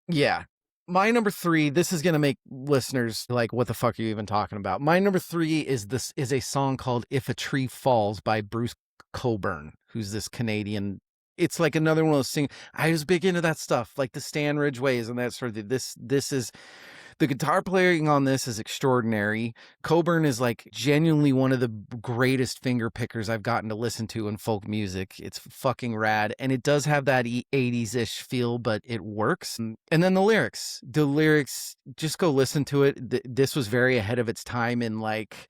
Speaker 1: Yeah. My number 3, this is going to make listeners like, what the fuck are you even talking about? My number 3 is a song called If a Tree Falls by Bruce Cockburn, who's this Canadian. It's like another one of those things. I was big into that stuff, like the Stan Ridgeways and that sort of. This is the guitar playing on this is extraordinary. Cockburn is like genuinely one of the greatest finger pickers I've gotten to listen to in folk music. It's fucking rad. And it does have that 80s-ish feel, but it works. And then the lyrics, just go listen to it. This was very ahead of its time in like,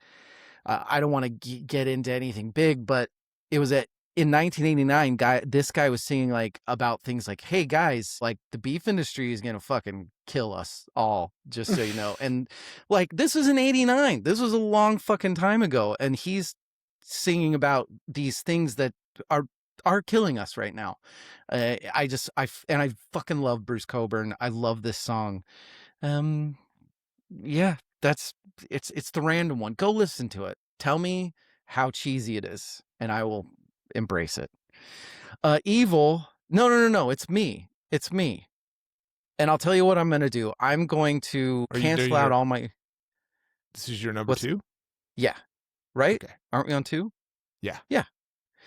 Speaker 1: I don't want to get into anything big, but it was in 1989, this guy was singing like about things like, hey guys, like the beef industry is going to fucking kill us all, just so you know. And like, this was in 89. This was a long fucking time ago. And he's singing about these things that are killing us right now. I fucking love Bruce Cockburn. I love this song. Yeah, it's the random one. Go listen to it. Tell me how cheesy it is, and I will embrace it. Evil. No. It's me. And I'll tell you what I'm going to do. I'm going to cancel out all my.
Speaker 2: This is your number 2?
Speaker 1: Yeah. Right?
Speaker 2: Okay.
Speaker 1: Aren't we on 2?
Speaker 2: Yeah.
Speaker 1: Yeah.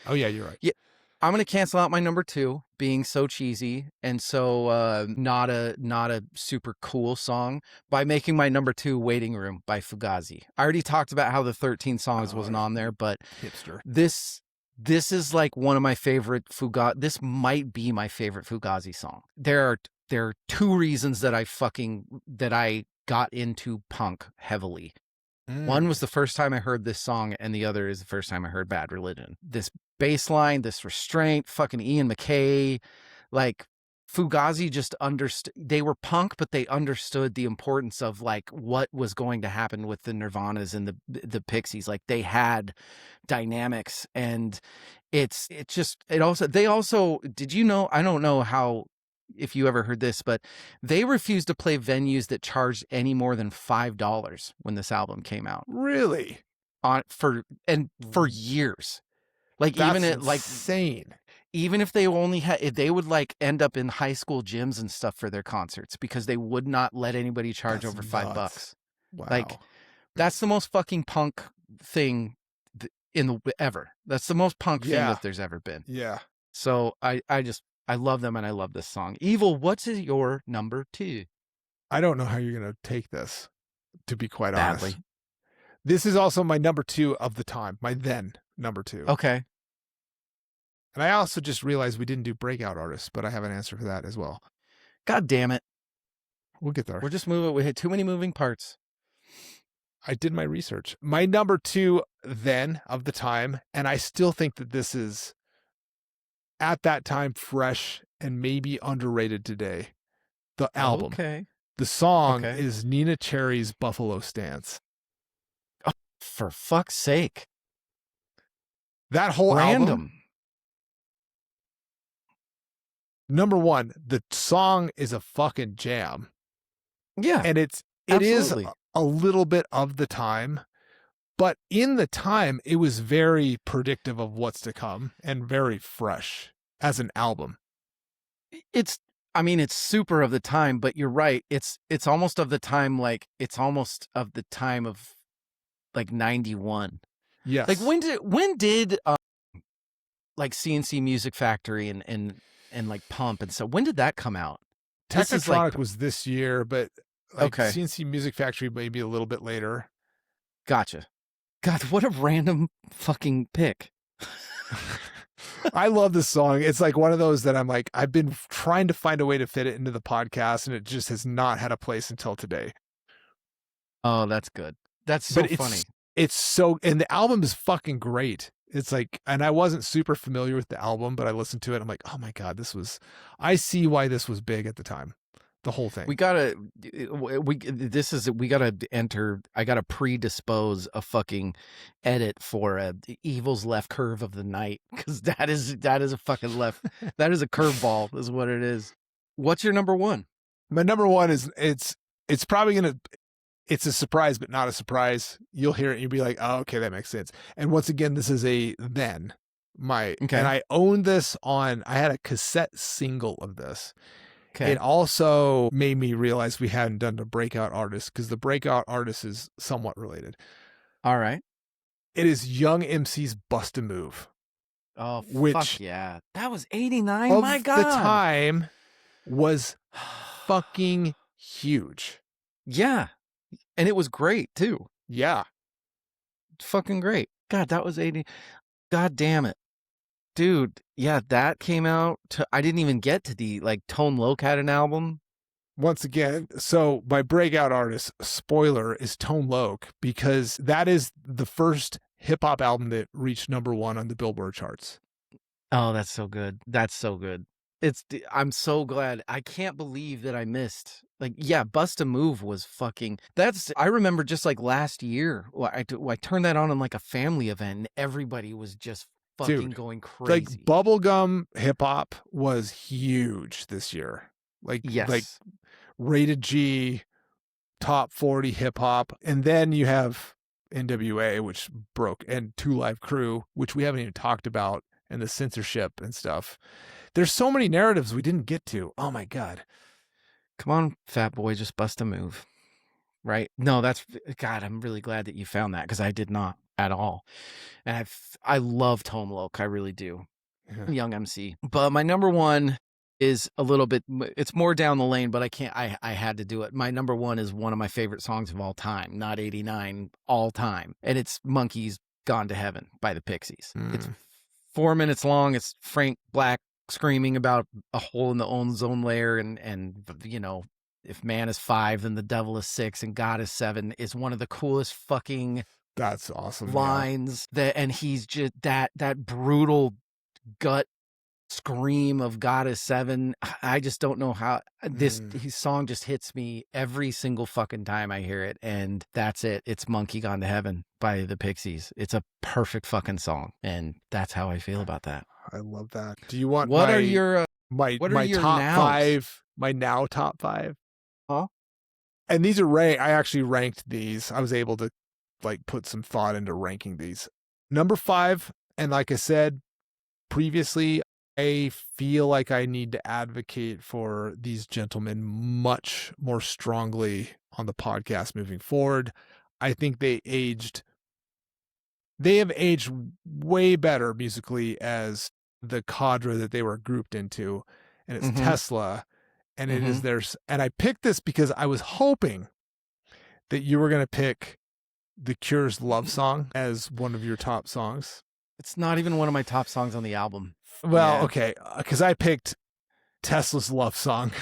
Speaker 2: Oh yeah, you're right.
Speaker 1: Yeah. I'm going to cancel out my number 2 being so cheesy and so not a super cool song by making my number 2 Waiting Room by Fugazi. I already talked about how the 13 songs wasn't on there, but
Speaker 2: hipster.
Speaker 1: This is like one of my favorite Fugazi. This might be my favorite Fugazi song. There are 2 reasons that I got into punk heavily. One was the first time I heard this song, and the other is the first time I heard Bad Religion. This bass line, this restraint, fucking Ian MacKaye, like Fugazi just understood. They were punk, but they understood the importance of like what was going to happen with the Nirvanas and the Pixies. Like they had dynamics, and they also did you know? I don't know how. If you ever heard this, but they refused to play venues that charged any more than $5 when this album came out.
Speaker 2: Really?
Speaker 1: For years. Like
Speaker 2: that's
Speaker 1: even at like
Speaker 2: insane.
Speaker 1: Even if they only had, they would like end up in high school gyms and stuff for their concerts because they would not let anybody charge over $5.
Speaker 2: Wow.
Speaker 1: Like that's the most fucking punk thing ever. That's the most punk thing that there's ever been.
Speaker 2: Yeah.
Speaker 1: So I love them, and I love this song. Evil, what's your number 2?
Speaker 2: I don't know how you're going to take this, to be quite
Speaker 1: Badly.
Speaker 2: honest. This is also my number 2 of the time, my then number 2.
Speaker 1: Okay.
Speaker 2: And I also just realized we didn't do breakout artists, but I have an answer for that as well.
Speaker 1: God damn it.
Speaker 2: We'll get there.
Speaker 1: We're just moving. We had too many moving parts.
Speaker 2: I did my research. My number 2 then of the time, and I still think that this is at that time fresh and maybe underrated today. The album.
Speaker 1: Okay.
Speaker 2: The song is Nina Cherry's Buffalo Stance.
Speaker 1: Oh, for fuck's sake.
Speaker 2: That whole album. Number 1, the song is a fucking jam.
Speaker 1: Yeah.
Speaker 2: And it's it is
Speaker 1: Absolutely.
Speaker 2: a little bit of the time, but in the time, it was very predictive of what's to come and very fresh as an album.
Speaker 1: It's I mean, it's super of the time, but you're right. It's almost of the time, like, it's almost of the time of, like, 91. Like,
Speaker 2: Yes.
Speaker 1: when did, like, CNC Music Factory and, like, Pump and so when did that come out? This is, like
Speaker 2: Technotronic was this year, but like
Speaker 1: okay,
Speaker 2: CNC Music Factory maybe a little bit later.
Speaker 1: gotcha. God, what a random fucking pick.
Speaker 2: I love this song. It's like one of those that I'm like, I've been trying to find a way to fit it into the podcast, and it just has not had a place until today.
Speaker 1: Oh, that's good. That's so
Speaker 2: But
Speaker 1: funny.
Speaker 2: it's so, and the album is fucking great. It's like, and I wasn't super familiar with the album, but I listened to it. I'm like, oh my God, I see why this was big at the time. The whole thing.
Speaker 1: We gotta, we gotta enter. I gotta predispose a fucking edit for the Evil's Left Curve of the Night because that is a fucking left. That is a curveball, is what it is. What's your number one?
Speaker 2: My number one is it's probably gonna it's a surprise, but not a surprise. You'll hear it and you'll be like, oh, okay, that makes sense. And once again, this is and
Speaker 1: Okay,
Speaker 2: I owned this I had a cassette single of this.
Speaker 1: okay,
Speaker 2: It also made me realize we hadn't done the breakout artist because the breakout artist is somewhat related.
Speaker 1: all right.
Speaker 2: It is Young MC's Bust a Move,
Speaker 1: Oh fuck
Speaker 2: which
Speaker 1: yeah, that was 89.
Speaker 2: of
Speaker 1: My
Speaker 2: the
Speaker 1: God,
Speaker 2: time was fucking huge.
Speaker 1: yeah, and it was great too.
Speaker 2: Yeah.
Speaker 1: Fucking great. God, that was 80. God damn it. Dude, yeah, that came out I didn't even get to the like Tone Loc had an album.
Speaker 2: Once again, so my breakout artist, spoiler, is Tone Loc because that is the first hip hop album that reached #1 on the Billboard charts.
Speaker 1: Oh, that's so good. That's so good. I'm so glad. I can't believe that I missed. Like, yeah, Bust a Move was fucking. I remember just like last year, I turned that on in like a family event and everybody was just fucking
Speaker 2: Dude,
Speaker 1: going
Speaker 2: like
Speaker 1: crazy.
Speaker 2: bubblegum hip hop was huge this year. Like
Speaker 1: Yes.
Speaker 2: Rated G, top 40 hip hop. And then you have NWA, which broke, and Two Live Crew, which we haven't even talked about, and the censorship and stuff. There's so many narratives we didn't get to. Oh my God.
Speaker 1: Come on, fat boy, just bust a move. Right? No, God, I'm really glad that you found that because I did not at all. And I love Tone Loc. I really do.
Speaker 2: Yeah.
Speaker 1: Young MC. But my number one is a little bit, it's more down the lane, but I had to do it. My number one is one of my favorite songs of all time, not 89, all time. And it's Monkeys Gone to Heaven by the Pixies. It's 4 minutes long. It's Frank Black screaming about a hole in the ozone layer and you know, if man is 5, then the devil is 6 and God is 7 is one of the coolest fucking
Speaker 2: That's awesome.
Speaker 1: lines and he's just that brutal gut scream of God is 7. I just don't know how his song just hits me every single fucking time I hear it. And that's it. It's Monkey Gone to Heaven by the Pixies. It's a perfect fucking song. And that's how I feel about that.
Speaker 2: I love that. Do you want
Speaker 1: What are your
Speaker 2: my
Speaker 1: your
Speaker 2: top
Speaker 1: nows?
Speaker 2: 5, my now top 5?
Speaker 1: Huh?
Speaker 2: And these are I actually ranked these. I was able to like put some thought into ranking these. Number 5, and like I said previously, I feel like I need to advocate for these gentlemen much more strongly on the podcast moving forward. I think they have aged way better musically as the cadre that they were grouped into. And it's Tesla. And it is theirs. And I picked this because I was hoping that you were going to pick The Cure's Love Song as one of your top songs.
Speaker 1: It's not even one of my top songs on the album.
Speaker 2: Well,
Speaker 1: Yeah.
Speaker 2: okay, because I picked Tesla's Love Song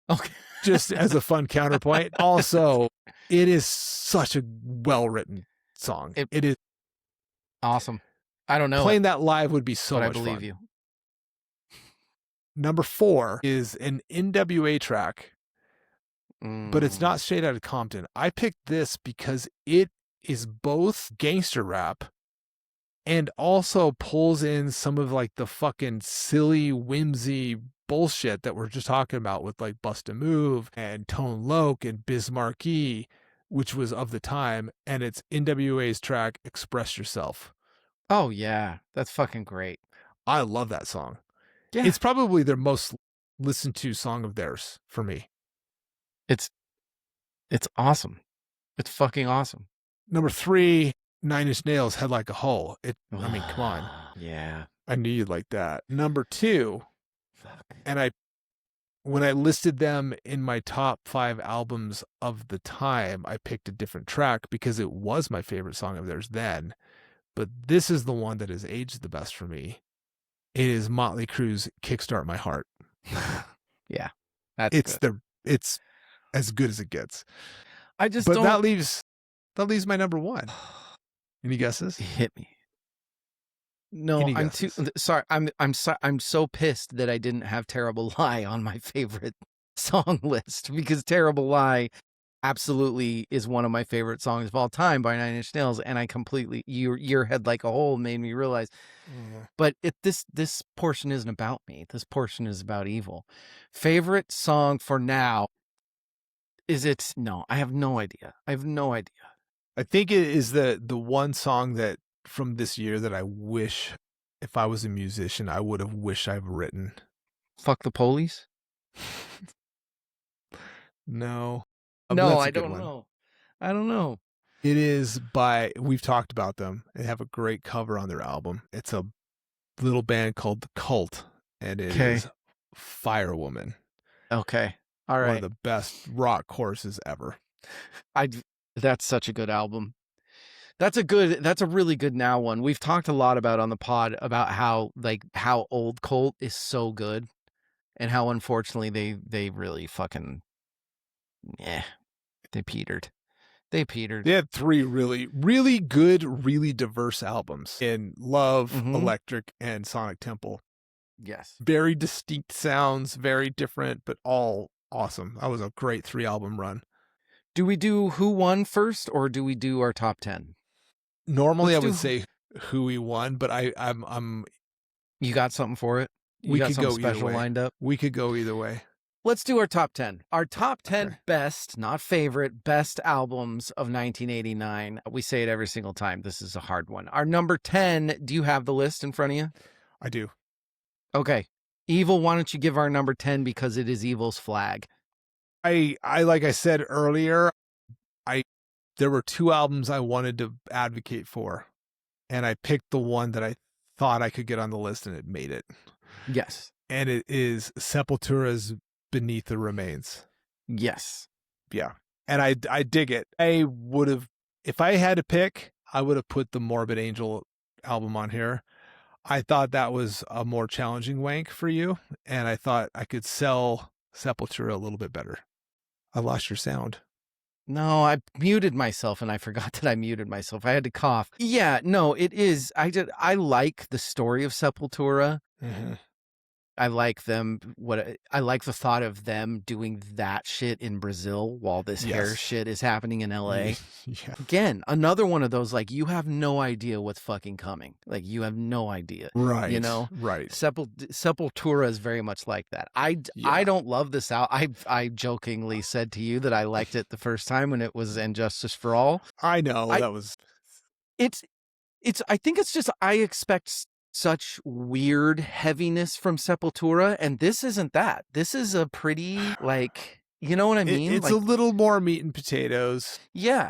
Speaker 1: Okay.
Speaker 2: just as a fun counterpoint. Also, it is such a well-written song. It is
Speaker 1: Awesome. I don't know.
Speaker 2: Playing that live would be so
Speaker 1: but
Speaker 2: much
Speaker 1: I believe
Speaker 2: fun.
Speaker 1: you.
Speaker 2: Number 4 is an NWA track, but it's not straight out of Compton. I picked this because it is both gangster rap and also pulls in some of like the fucking silly, whimsy bullshit that we're just talking about with like Bust a Move and Tone Loc and Biz Markie, which was of the time, and it's NWA's track Express Yourself.
Speaker 1: Oh yeah, that's fucking great.
Speaker 2: I love that song.
Speaker 1: Yeah,
Speaker 2: It's probably their most listened to song of theirs for me.
Speaker 1: it's it's awesome. It's fucking awesome.
Speaker 2: Number 3, Nine Inch Nails, Head Like a Hole. I mean, come on.
Speaker 1: Yeah.
Speaker 2: I knew you'd like that. Number 2,
Speaker 1: Fuck.
Speaker 2: and when I listed them in my top 5 albums of the time, I picked a different track because it was my favorite song of theirs then. But this is the one that has aged the best for me. It is Motley Crue's Kickstart My Heart.
Speaker 1: Yeah. That's good.
Speaker 2: It's as good as it gets.
Speaker 1: I just
Speaker 2: But
Speaker 1: don't
Speaker 2: that leaves my number 1. Any guesses?
Speaker 1: hit me. No,
Speaker 2: Any
Speaker 1: I'm
Speaker 2: guesses?
Speaker 1: too sorry. I'm so pissed that I didn't have Terrible Lie on my favorite song list because Terrible Lie absolutely is one of my favorite songs of all time by Nine Inch Nails, and I completely your Head Like a Hole made me realize. But this portion isn't about me. This portion is about Evil. Favorite song for now is it? No, I have no idea. I have no idea.
Speaker 2: I think it is the one song that from this year that I wish, if I was a musician, I would have wished I've written.
Speaker 1: Fuck the Police?
Speaker 2: No.
Speaker 1: No,
Speaker 2: that's a
Speaker 1: I
Speaker 2: good
Speaker 1: don't
Speaker 2: one.
Speaker 1: know. I don't know.
Speaker 2: It is we've talked about them. They have a great cover on their album. It's a little band called The Cult, and it is Firewoman.
Speaker 1: Okay. All right.
Speaker 2: One of the best rock choruses ever.
Speaker 1: That's such a good album. That's a really good now one. We've talked a lot about on the pod about how old Cult is so good and how unfortunately they really fucking they petered. They petered.
Speaker 2: They had 3 really, really good, really diverse albums in Love, Electric, and Sonic Temple.
Speaker 1: Yes.
Speaker 2: Very distinct sounds, very different, but all awesome. That was a great 3-album run.
Speaker 1: Do we do who won first, or do we do our top 10?
Speaker 2: Normally, I would say who we won, but I'm.
Speaker 1: You got something for it?
Speaker 2: We could go
Speaker 1: special
Speaker 2: either way.
Speaker 1: Lined up.
Speaker 2: We could go either way.
Speaker 1: Let's do our top 10. Our top 10 best, not favorite, best albums of 1989. We say it every single time. This is a hard one. Our number 10. Do you have the list in front of you?
Speaker 2: I do.
Speaker 1: Okay. Evil, why don't you give our number 10 because it is Evil's flag?
Speaker 2: I like I said earlier, there were 2 albums I wanted to advocate for, and I picked the one that I thought I could get on the list, and it made it.
Speaker 1: Yes.
Speaker 2: And it is Sepultura's Beneath the Remains.
Speaker 1: Yes.
Speaker 2: Yeah. And I dig it. I would have, if I had to pick, I would have put the Morbid Angel album on here. I thought that was a more challenging wank for you, and I thought I could sell Sepultura a little bit better. I lost your sound.
Speaker 1: No, I muted myself and I forgot that I muted myself. I had to cough. Yeah, no, it is. I like the story of Sepultura.
Speaker 2: Mm-hmm.
Speaker 1: I like them. I like the thought of them doing that shit in Brazil while this hair shit is happening in LA.
Speaker 2: Yeah.
Speaker 1: Again, another one of those, like, you have no idea what's fucking coming. Like, you have no idea.
Speaker 2: Right.
Speaker 1: You know?
Speaker 2: Right.
Speaker 1: Sepultura is very much like that. I don't love this out. I jokingly said to you that I liked it the first time when it was And Justice for All.
Speaker 2: I know.
Speaker 1: I think it's just, I expect such weird heaviness from Sepultura, and this isn't that. This is a pretty, like, you know what I mean?
Speaker 2: It's like, a little more meat and potatoes.
Speaker 1: Yeah.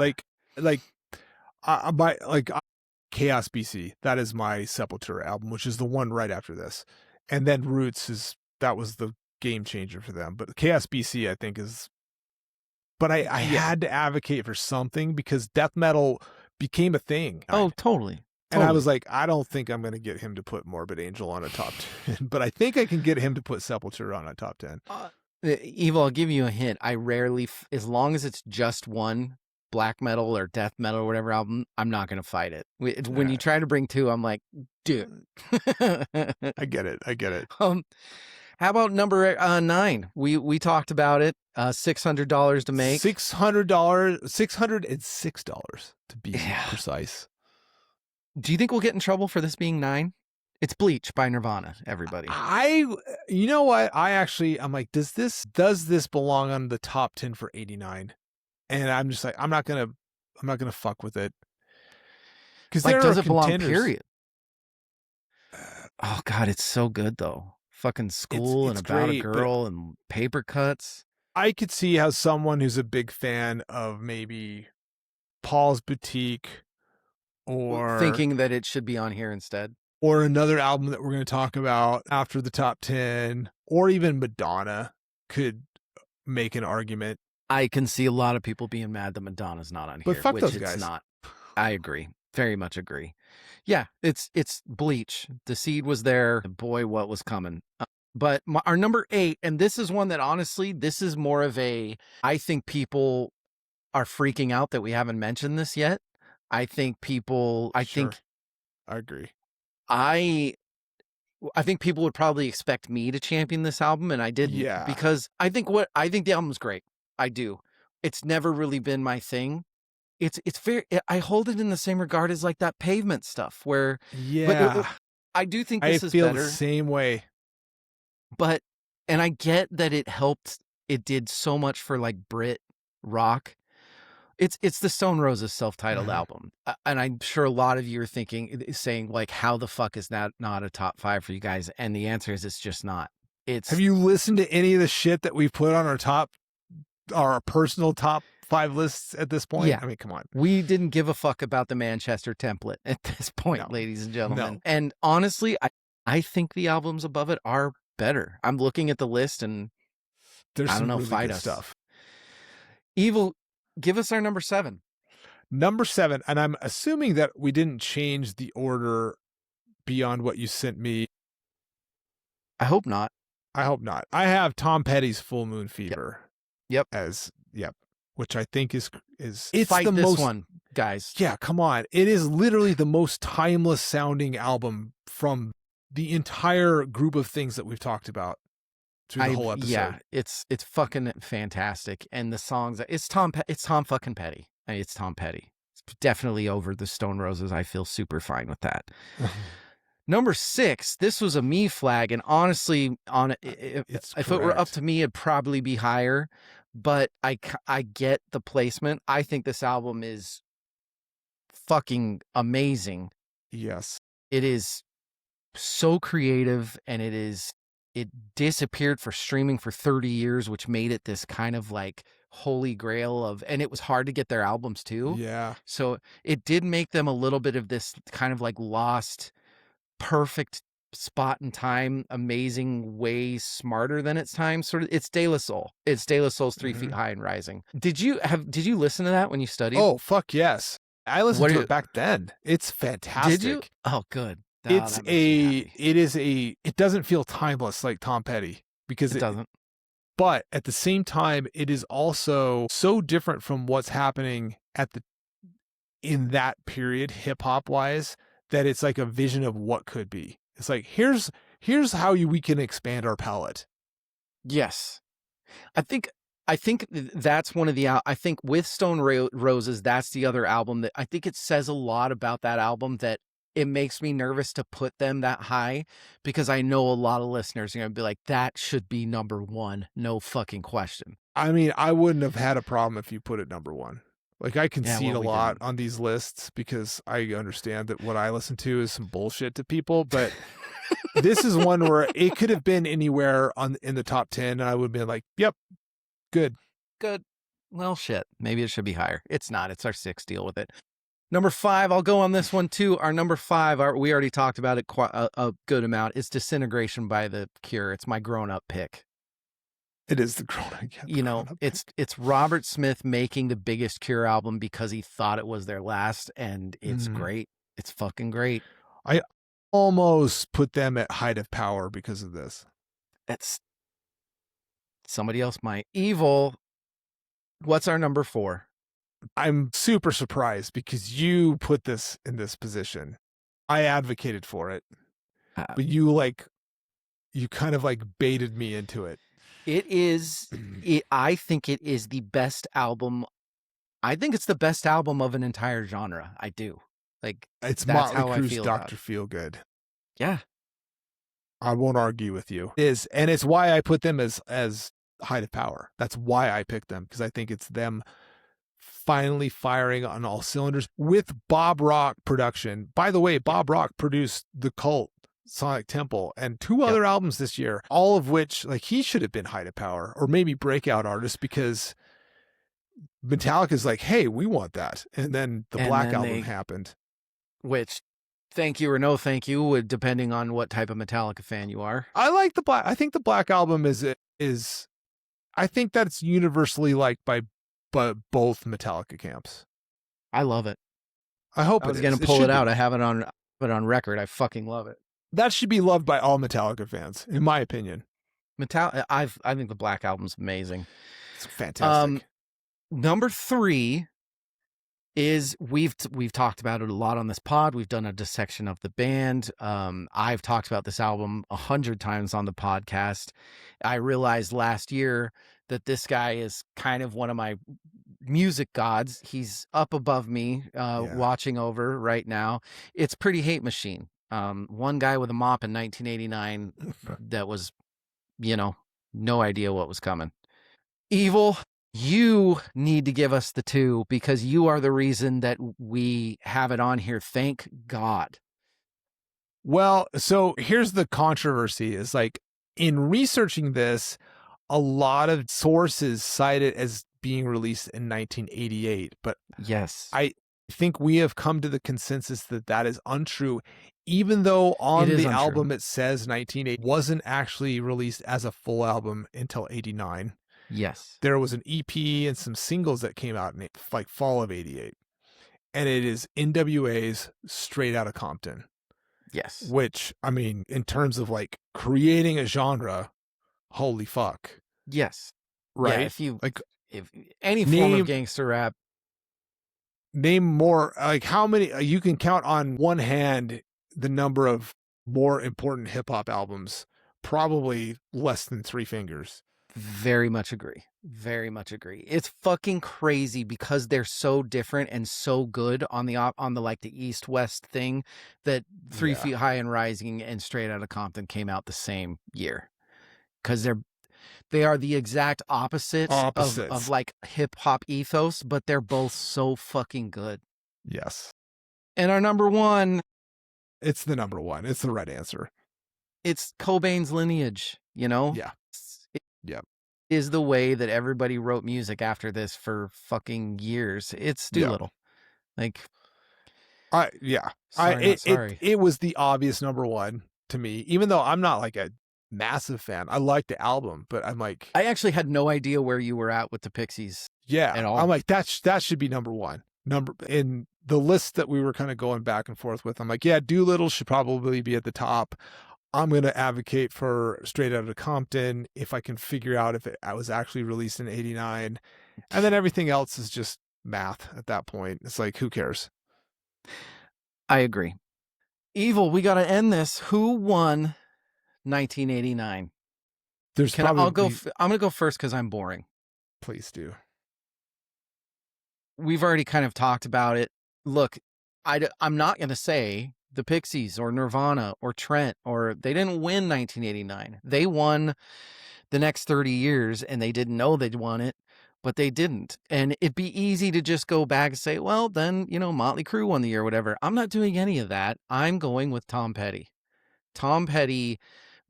Speaker 2: Chaos BC. That is my Sepultura album, which is the one right after this. And then Roots that was the game changer for them. But Chaos BC, I think, is. But I had to advocate for something because death metal became a thing.
Speaker 1: Oh, totally.
Speaker 2: And I was like, I don't think I'm going to get him to put Morbid Angel on a top 10, but I think I can get him to put Sepultura on a top 10.
Speaker 1: Evil, I'll give you a hint. I rarely, as long as it's just one black metal or death metal or whatever album, I'm not going to fight it. When you try to bring 2, I'm like, dude.
Speaker 2: I get it.
Speaker 1: How about number 9? We talked about it. $600 to make.
Speaker 2: $606 to be precise.
Speaker 1: Do you think we'll get in trouble for this being 9? It's Bleach by Nirvana, everybody.
Speaker 2: I you know what? I'm like, does this belong on the top 10 for 89? And I'm just like, I'm not gonna fuck with it. Because
Speaker 1: Like,
Speaker 2: there are
Speaker 1: does it belong,
Speaker 2: contenders.
Speaker 1: period? Oh god, it's so good though. Fucking
Speaker 2: It's
Speaker 1: School and
Speaker 2: it's
Speaker 1: About a
Speaker 2: great, but
Speaker 1: Girl and Paper Cuts.
Speaker 2: I could see how someone who's a big fan of maybe Paul's Boutique or
Speaker 1: Thinking that it should be on here instead.
Speaker 2: another album that we're going to talk about after the top 10, or even Madonna could make an argument.
Speaker 1: I can see a lot of people being mad that Madonna's not on
Speaker 2: But
Speaker 1: here,
Speaker 2: fuck
Speaker 1: which
Speaker 2: those
Speaker 1: it's
Speaker 2: guys.
Speaker 1: not. I agree. Very much agree. Yeah, it's Bleach. The seed was there. Boy, what was coming. But our number 8, and this is one that honestly, this is more of a, I think people are freaking out that we haven't mentioned this yet. I think
Speaker 2: Sure. I agree.
Speaker 1: I I think people would probably expect me to champion this album, and I didn't,
Speaker 2: Yeah.
Speaker 1: because I think the album's great. I do. It's never really been my thing. It's very, I hold it in the same regard as like that Pavement stuff where, but
Speaker 2: Yeah.
Speaker 1: I do think
Speaker 2: I
Speaker 1: this is
Speaker 2: feel the
Speaker 1: better,
Speaker 2: same way.
Speaker 1: but, and I get that it did so much for like Brit rock. It's the Stone Roses self-titled
Speaker 2: Mhm.
Speaker 1: album, and I'm sure a lot of you are saying like, how the fuck is that not a top 5 for you guys? And the answer is it's just not.
Speaker 2: Have
Speaker 1: It's
Speaker 2: you listened to any of the shit that we've put on our personal top 5 lists at this point?
Speaker 1: Yeah.
Speaker 2: I mean, come on.
Speaker 1: We didn't give a fuck about the Manchester template at this
Speaker 2: No.
Speaker 1: point, ladies and gentlemen.
Speaker 2: No.
Speaker 1: And honestly, I think the albums above it are better. I'm looking at the list and
Speaker 2: There's
Speaker 1: I don't
Speaker 2: some
Speaker 1: know,
Speaker 2: really
Speaker 1: fight
Speaker 2: good
Speaker 1: us.
Speaker 2: stuff.
Speaker 1: Evil, give us our number 7.
Speaker 2: Number 7, and I'm assuming that we didn't change the order beyond what you sent me.
Speaker 1: I hope not.
Speaker 2: I hope not. I have Tom Petty's Full Moon
Speaker 1: Yep.
Speaker 2: Fever
Speaker 1: Yep.
Speaker 2: yep, which I think is it's
Speaker 1: Fight
Speaker 2: the
Speaker 1: this
Speaker 2: most
Speaker 1: one, guys.
Speaker 2: Yeah, come on. It is literally the most timeless sounding album from the entire group of things that we've talked about through the whole episode.
Speaker 1: Yeah, it's fucking fantastic. And the songs, it's Tom fucking Petty. I mean, it's Tom Petty. It's definitely over the Stone Roses. I feel super fine with that. Number 6, this was a me flag, and honestly,
Speaker 2: It's
Speaker 1: if it were up
Speaker 2: correct.
Speaker 1: to me, it'd probably be higher. But I get the placement. I think this album is fucking amazing.
Speaker 2: Yes.
Speaker 1: It is so creative, and it disappeared for streaming for 30 years, which made it this kind of like holy grail of, and it was hard to get their albums too.
Speaker 2: Yeah.
Speaker 1: So it did make them a little bit of this kind of like lost, perfect spot in time, amazing, way smarter than its time. Sort of, it's De La Soul. It's De La Soul's 3 Feet
Speaker 2: Mhm.
Speaker 1: High and Rising. Did you listen to that when you studied?
Speaker 2: Oh, fuck yes. I listened
Speaker 1: What
Speaker 2: to
Speaker 1: are
Speaker 2: it back then. It's fantastic.
Speaker 1: Did you? Oh, good. Oh,
Speaker 2: It's
Speaker 1: that makes me happy.
Speaker 2: it doesn't feel timeless like Tom Petty because
Speaker 1: It doesn't.
Speaker 2: but at the same time, it is also so different from what's happening in that period, hip hop wise, that it's like a vision of what could be. It's like, here's how we can expand our palette.
Speaker 1: Yes. I think that's one of the I think with Stone Roses, that's the other album that I think it says a lot about that album, that it makes me nervous to put them that high, because I know a lot of listeners are going to be like, that should be number 1, no fucking question.
Speaker 2: I mean, I wouldn't have had a problem if you put it number 1. Like, I concede
Speaker 1: well,
Speaker 2: a
Speaker 1: we
Speaker 2: lot
Speaker 1: didn't.
Speaker 2: on these lists because I understand that what I listen to is some bullshit to people, but this is one where it could have been anywhere in the top 10 and I would have been like, yep, good.
Speaker 1: Good. Well, shit. Maybe it should be higher. It's not. It's our 6. Deal with it. Number 5, I'll go on this one too. Our number 5, we already talked about it quite a good amount. It's Disintegration by The Cure. It's my grown-up pick.
Speaker 2: It is the grown.
Speaker 1: You know, it's Robert Smith making the biggest Cure album because he thought it was their last, and it's great. It's fucking great.
Speaker 2: I almost put them at Height of Power because of this.
Speaker 1: It's somebody else might. Evil. What's our number 4?
Speaker 2: I'm super surprised because you put this in this position. I advocated for it, but you kind of like baited me into it.
Speaker 1: It is. I think it is the best album. I think it's the best album of an entire genre. I do. Like,
Speaker 2: It's
Speaker 1: that's
Speaker 2: Motley
Speaker 1: how I
Speaker 2: Crue's
Speaker 1: feel about
Speaker 2: Dr.
Speaker 1: it.
Speaker 2: Feelgood.
Speaker 1: Yeah.
Speaker 2: I won't argue with you. And it's why I put them as height of power. That's why I picked them, because I think it's them finally firing on all cylinders with Bob Rock production. By the way,
Speaker 1: Yeah.
Speaker 2: Bob Rock produced The Cult, Sonic Temple, and two
Speaker 1: Yep.
Speaker 2: other albums this year, all of which, like, he should have been height of power or maybe breakout artist, because Metallica's like, hey, we want that. And then the
Speaker 1: And
Speaker 2: Black
Speaker 1: then
Speaker 2: Album happened.
Speaker 1: which thank you or no thank you, depending on what type of Metallica fan you are.
Speaker 2: I like the Black. I think the Black Album is. I think that's universally liked by both Metallica camps.
Speaker 1: I love it.
Speaker 2: I hope
Speaker 1: I was
Speaker 2: it
Speaker 1: going
Speaker 2: is.
Speaker 1: to
Speaker 2: It
Speaker 1: pull
Speaker 2: should
Speaker 1: it out.
Speaker 2: be.
Speaker 1: I have it on record. I fucking love it.
Speaker 2: That should be loved by all Metallica fans, in my opinion.
Speaker 1: I think the Black Album's amazing.
Speaker 2: It's fantastic.
Speaker 1: Number 3 is we've talked about it a lot on this pod. We've done a dissection of the band. I've talked about this album 100 times on the podcast. I realized last year that this guy is kind of one of my music gods. He's up above me, watching over right now. It's Pretty Hate Machine. One guy with a mop in 1989 that was, no idea what was coming. Evil, you need to give us the 2 because you are the reason that we have it on here. Thank God.
Speaker 2: Well, so here's the controversy is, like, in researching this, a lot of sources cite it as being released in 1988, but
Speaker 1: Yes.
Speaker 2: I think we have come to the consensus that that is untrue, even though on
Speaker 1: It is
Speaker 2: the
Speaker 1: untrue.
Speaker 2: album it says 1980 wasn't actually released as a full album until 89.
Speaker 1: Yes.
Speaker 2: There was an EP and some singles that came out in like fall of 88. And it is NWA's Straight Outta Compton.
Speaker 1: Yes.
Speaker 2: Which, I mean, in terms of like creating a genre, holy fuck.
Speaker 1: Yes.
Speaker 2: Right?
Speaker 1: Yeah, if any form
Speaker 2: name
Speaker 1: of gangster rap,
Speaker 2: more, like, how many you can count on one hand the number of more important hip hop albums, probably less than 3 fingers.
Speaker 1: very much agree. Very much agree. It's fucking crazy because they're so different and so good on the like the East West thing that 3
Speaker 2: Yeah.
Speaker 1: Feet High and Rising and Straight Outta Compton came out the same year. Because they are the exact
Speaker 2: Opposites.
Speaker 1: of like hip hop ethos, but they're both so fucking good.
Speaker 2: Yes.
Speaker 1: And our number 1,
Speaker 2: It's the number 1. It's the right answer.
Speaker 1: it's Cobain's Lineage,
Speaker 2: Yeah.
Speaker 1: It
Speaker 2: Yep.
Speaker 1: is the way that everybody wrote music after this for fucking years. It's Doolittle. Like, sorry, not sorry.
Speaker 2: It was the obvious number 1 to me, even though I'm not like a massive fan. I like the album, but I'm like,
Speaker 1: I actually had no idea where you were at with the Pixies.
Speaker 2: yeah,
Speaker 1: at all.
Speaker 2: I'm like, that should be number 1. In the list that we were kind of going back and forth with, I'm like, yeah, Doolittle should probably be at the top. I'm going to advocate for Straight Outta Compton if I can figure out if it was actually released in 89. And then everything else is just math at that point. It's like, who cares?
Speaker 1: I agree. Evil, we got to end this. Who won 1989? I'm going to go first because I'm boring.
Speaker 2: Please do.
Speaker 1: We've already kind of talked about it. Look, I'm not going to say the Pixies or Nirvana or Trent, or they didn't win 1989. They won the next 30 years and they didn't know they'd won it, but they didn't. And it'd be easy to just go back and say, well, then, Motley Crue won the year, whatever. I'm not doing any of that. I'm going with Tom Petty. Tom Petty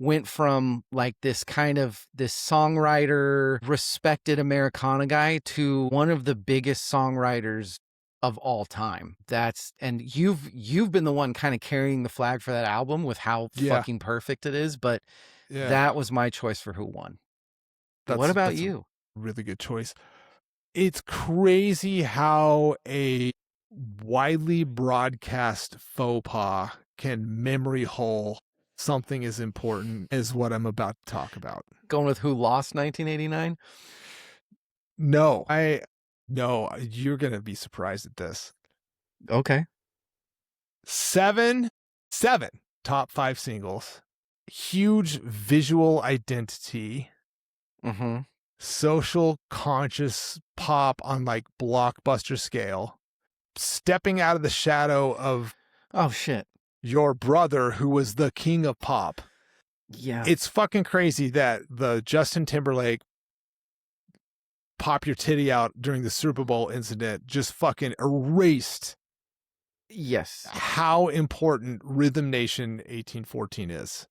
Speaker 1: went from like this songwriter, respected Americana guy to one of the biggest songwriters of all time. And you've been the one kind of carrying the flag for that album with how fucking perfect it is, but that was my choice for who won. What about you?
Speaker 2: Really good choice. It's crazy how a widely broadcast faux pas can memory hole something as important as what I'm about to talk about.
Speaker 1: Going with who lost 1989?
Speaker 2: No, you're going to be surprised at this.
Speaker 1: Okay.
Speaker 2: 7 top 5 singles, huge visual identity, social conscious pop on like blockbuster scale, stepping out of the shadow of
Speaker 1: oh shit,
Speaker 2: your brother who was the king of pop.
Speaker 1: Yeah.
Speaker 2: It's fucking crazy that the Justin Timberlake pop your titty out during the Super Bowl incident just fucking erased
Speaker 1: Yes.
Speaker 2: how important Rhythm Nation 1814 is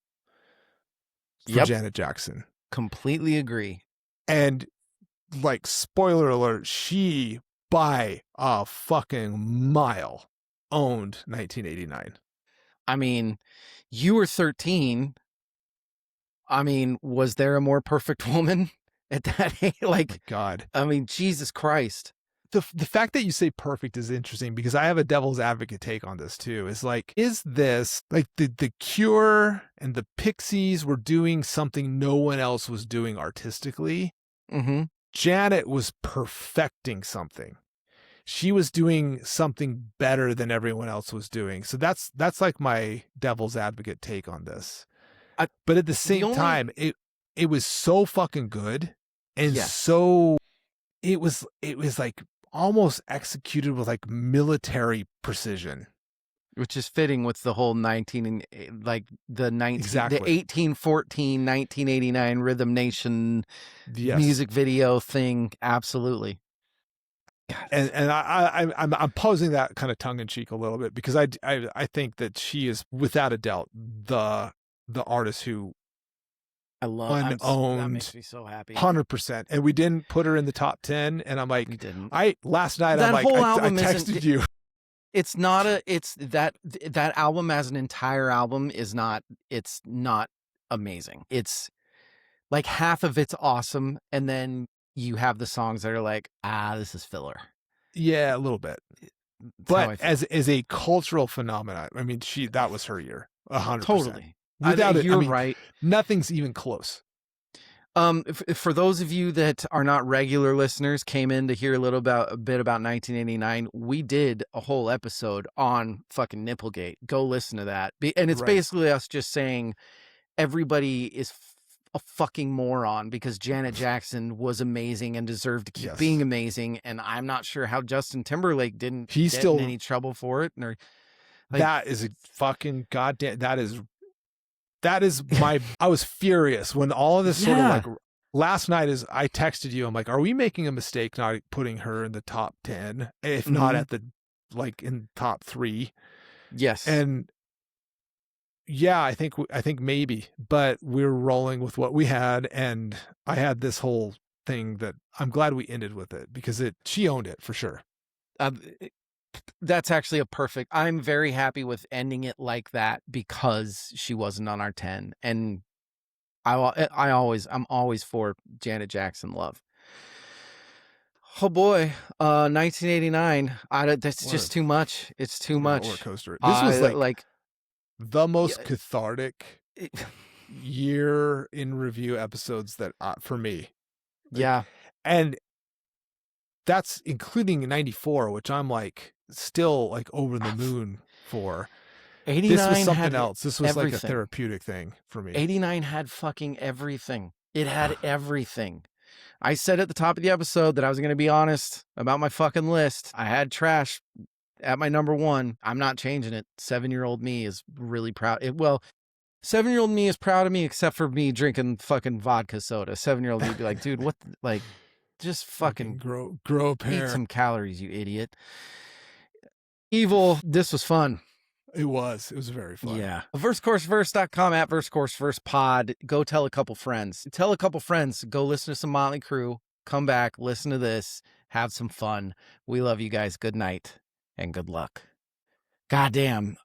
Speaker 2: for
Speaker 1: Yep.
Speaker 2: Janet Jackson.
Speaker 1: Completely agree.
Speaker 2: And like, spoiler alert, she by a fucking mile owned 1989.
Speaker 1: I mean, you were 13. I mean, was there a more perfect woman at that age?
Speaker 2: My
Speaker 1: Like,
Speaker 2: God.
Speaker 1: I mean, Jesus Christ.
Speaker 2: The fact that you say perfect is interesting because I have a devil's advocate take on this too. Is like, is this like the Cure and the Pixies were doing something no one else was doing artistically?
Speaker 1: Mm-hmm.
Speaker 2: Janet was perfecting something. She was doing something better than everyone else was doing. So that's like my devil's advocate take on this. But at the
Speaker 1: The
Speaker 2: same
Speaker 1: only
Speaker 2: time, it was so fucking good and
Speaker 1: yes,
Speaker 2: so it was like almost executed with like military precision.
Speaker 1: which is fitting with the whole 19 and like the 19 the
Speaker 2: Exactly.
Speaker 1: 1814 1989 Rhythm Nation
Speaker 2: Yes.
Speaker 1: music video thing. Absolutely. God.
Speaker 2: And I'm posing that kind of tongue in cheek a little bit because I think that she is without a doubt the artist who
Speaker 1: I love that
Speaker 2: unowned
Speaker 1: makes me so happy.
Speaker 2: 100%. And we didn't put her in the top 10. And I'm
Speaker 1: We
Speaker 2: like,
Speaker 1: didn't.
Speaker 2: last night I'm
Speaker 1: That
Speaker 2: like,
Speaker 1: whole
Speaker 2: I
Speaker 1: album
Speaker 2: texted you.
Speaker 1: it's not a it's that album as an entire album is not it's not amazing. It's like half of it's awesome, and then you have the songs that are like, this is filler.
Speaker 2: Yeah, a little bit.
Speaker 1: That's how
Speaker 2: But
Speaker 1: I feel.
Speaker 2: as a cultural phenomenon, I mean, that was her year, 100%.
Speaker 1: Totally.
Speaker 2: Without it, I
Speaker 1: You're
Speaker 2: mean,
Speaker 1: right.
Speaker 2: nothing's even close.
Speaker 1: For those of you that are not regular listeners, came in to hear a bit about 1989. We did a whole episode on fucking Nipplegate. Go listen to that. And it's
Speaker 2: Right.
Speaker 1: basically us just saying everybody is a fucking moron because Janet Jackson was amazing and deserved to keep
Speaker 2: Yes.
Speaker 1: being amazing. And I'm not sure how Justin Timberlake didn't
Speaker 2: He's
Speaker 1: get
Speaker 2: still
Speaker 1: in any trouble for it. Or like,
Speaker 2: that is a fucking goddamn. That is my. I was furious when all of this sort of like last night. Is I texted you. I'm like, are we making a mistake not putting her in the top 10, if not at the like in top 3?
Speaker 1: Yes.
Speaker 2: And yeah, I think maybe, but we're rolling with what we had, and I had this whole thing that I'm glad we ended with it because she owned it for sure.
Speaker 1: That's actually a perfect. I'm very happy with ending it like that because she wasn't on our 10, and I'm always for Janet Jackson love. Oh boy, 1989. That's just too much. It's too much.
Speaker 2: Roller coaster. This was like the most cathartic year in review episodes that for me.
Speaker 1: Yeah.
Speaker 2: And that's including 94, which I'm like still like over the moon for.
Speaker 1: 89
Speaker 2: this was something
Speaker 1: had
Speaker 2: else. This was
Speaker 1: everything.
Speaker 2: like a therapeutic thing for me.
Speaker 1: 89 had fucking everything. It had everything. I said at the top of the episode that I was going to be honest about my fucking list. I had trash at my number 1. I'm not changing it. 7-year-old me is really proud. 7-year-old me is proud of me except for me drinking fucking vodka soda. 7-year-old me would be like, dude, what? Like, just fucking
Speaker 2: grow a pair.
Speaker 1: Eat some calories, you idiot. Evil. This was fun.
Speaker 2: It was very fun.
Speaker 1: Yeah. VerseCourseVerse.com at VerseCourseVersePod. Go tell a couple friends. Tell a couple friends. Go listen to some Motley Crue. Come back. Listen to this. Have some fun. We love you guys. Good night and good luck. Goddamn.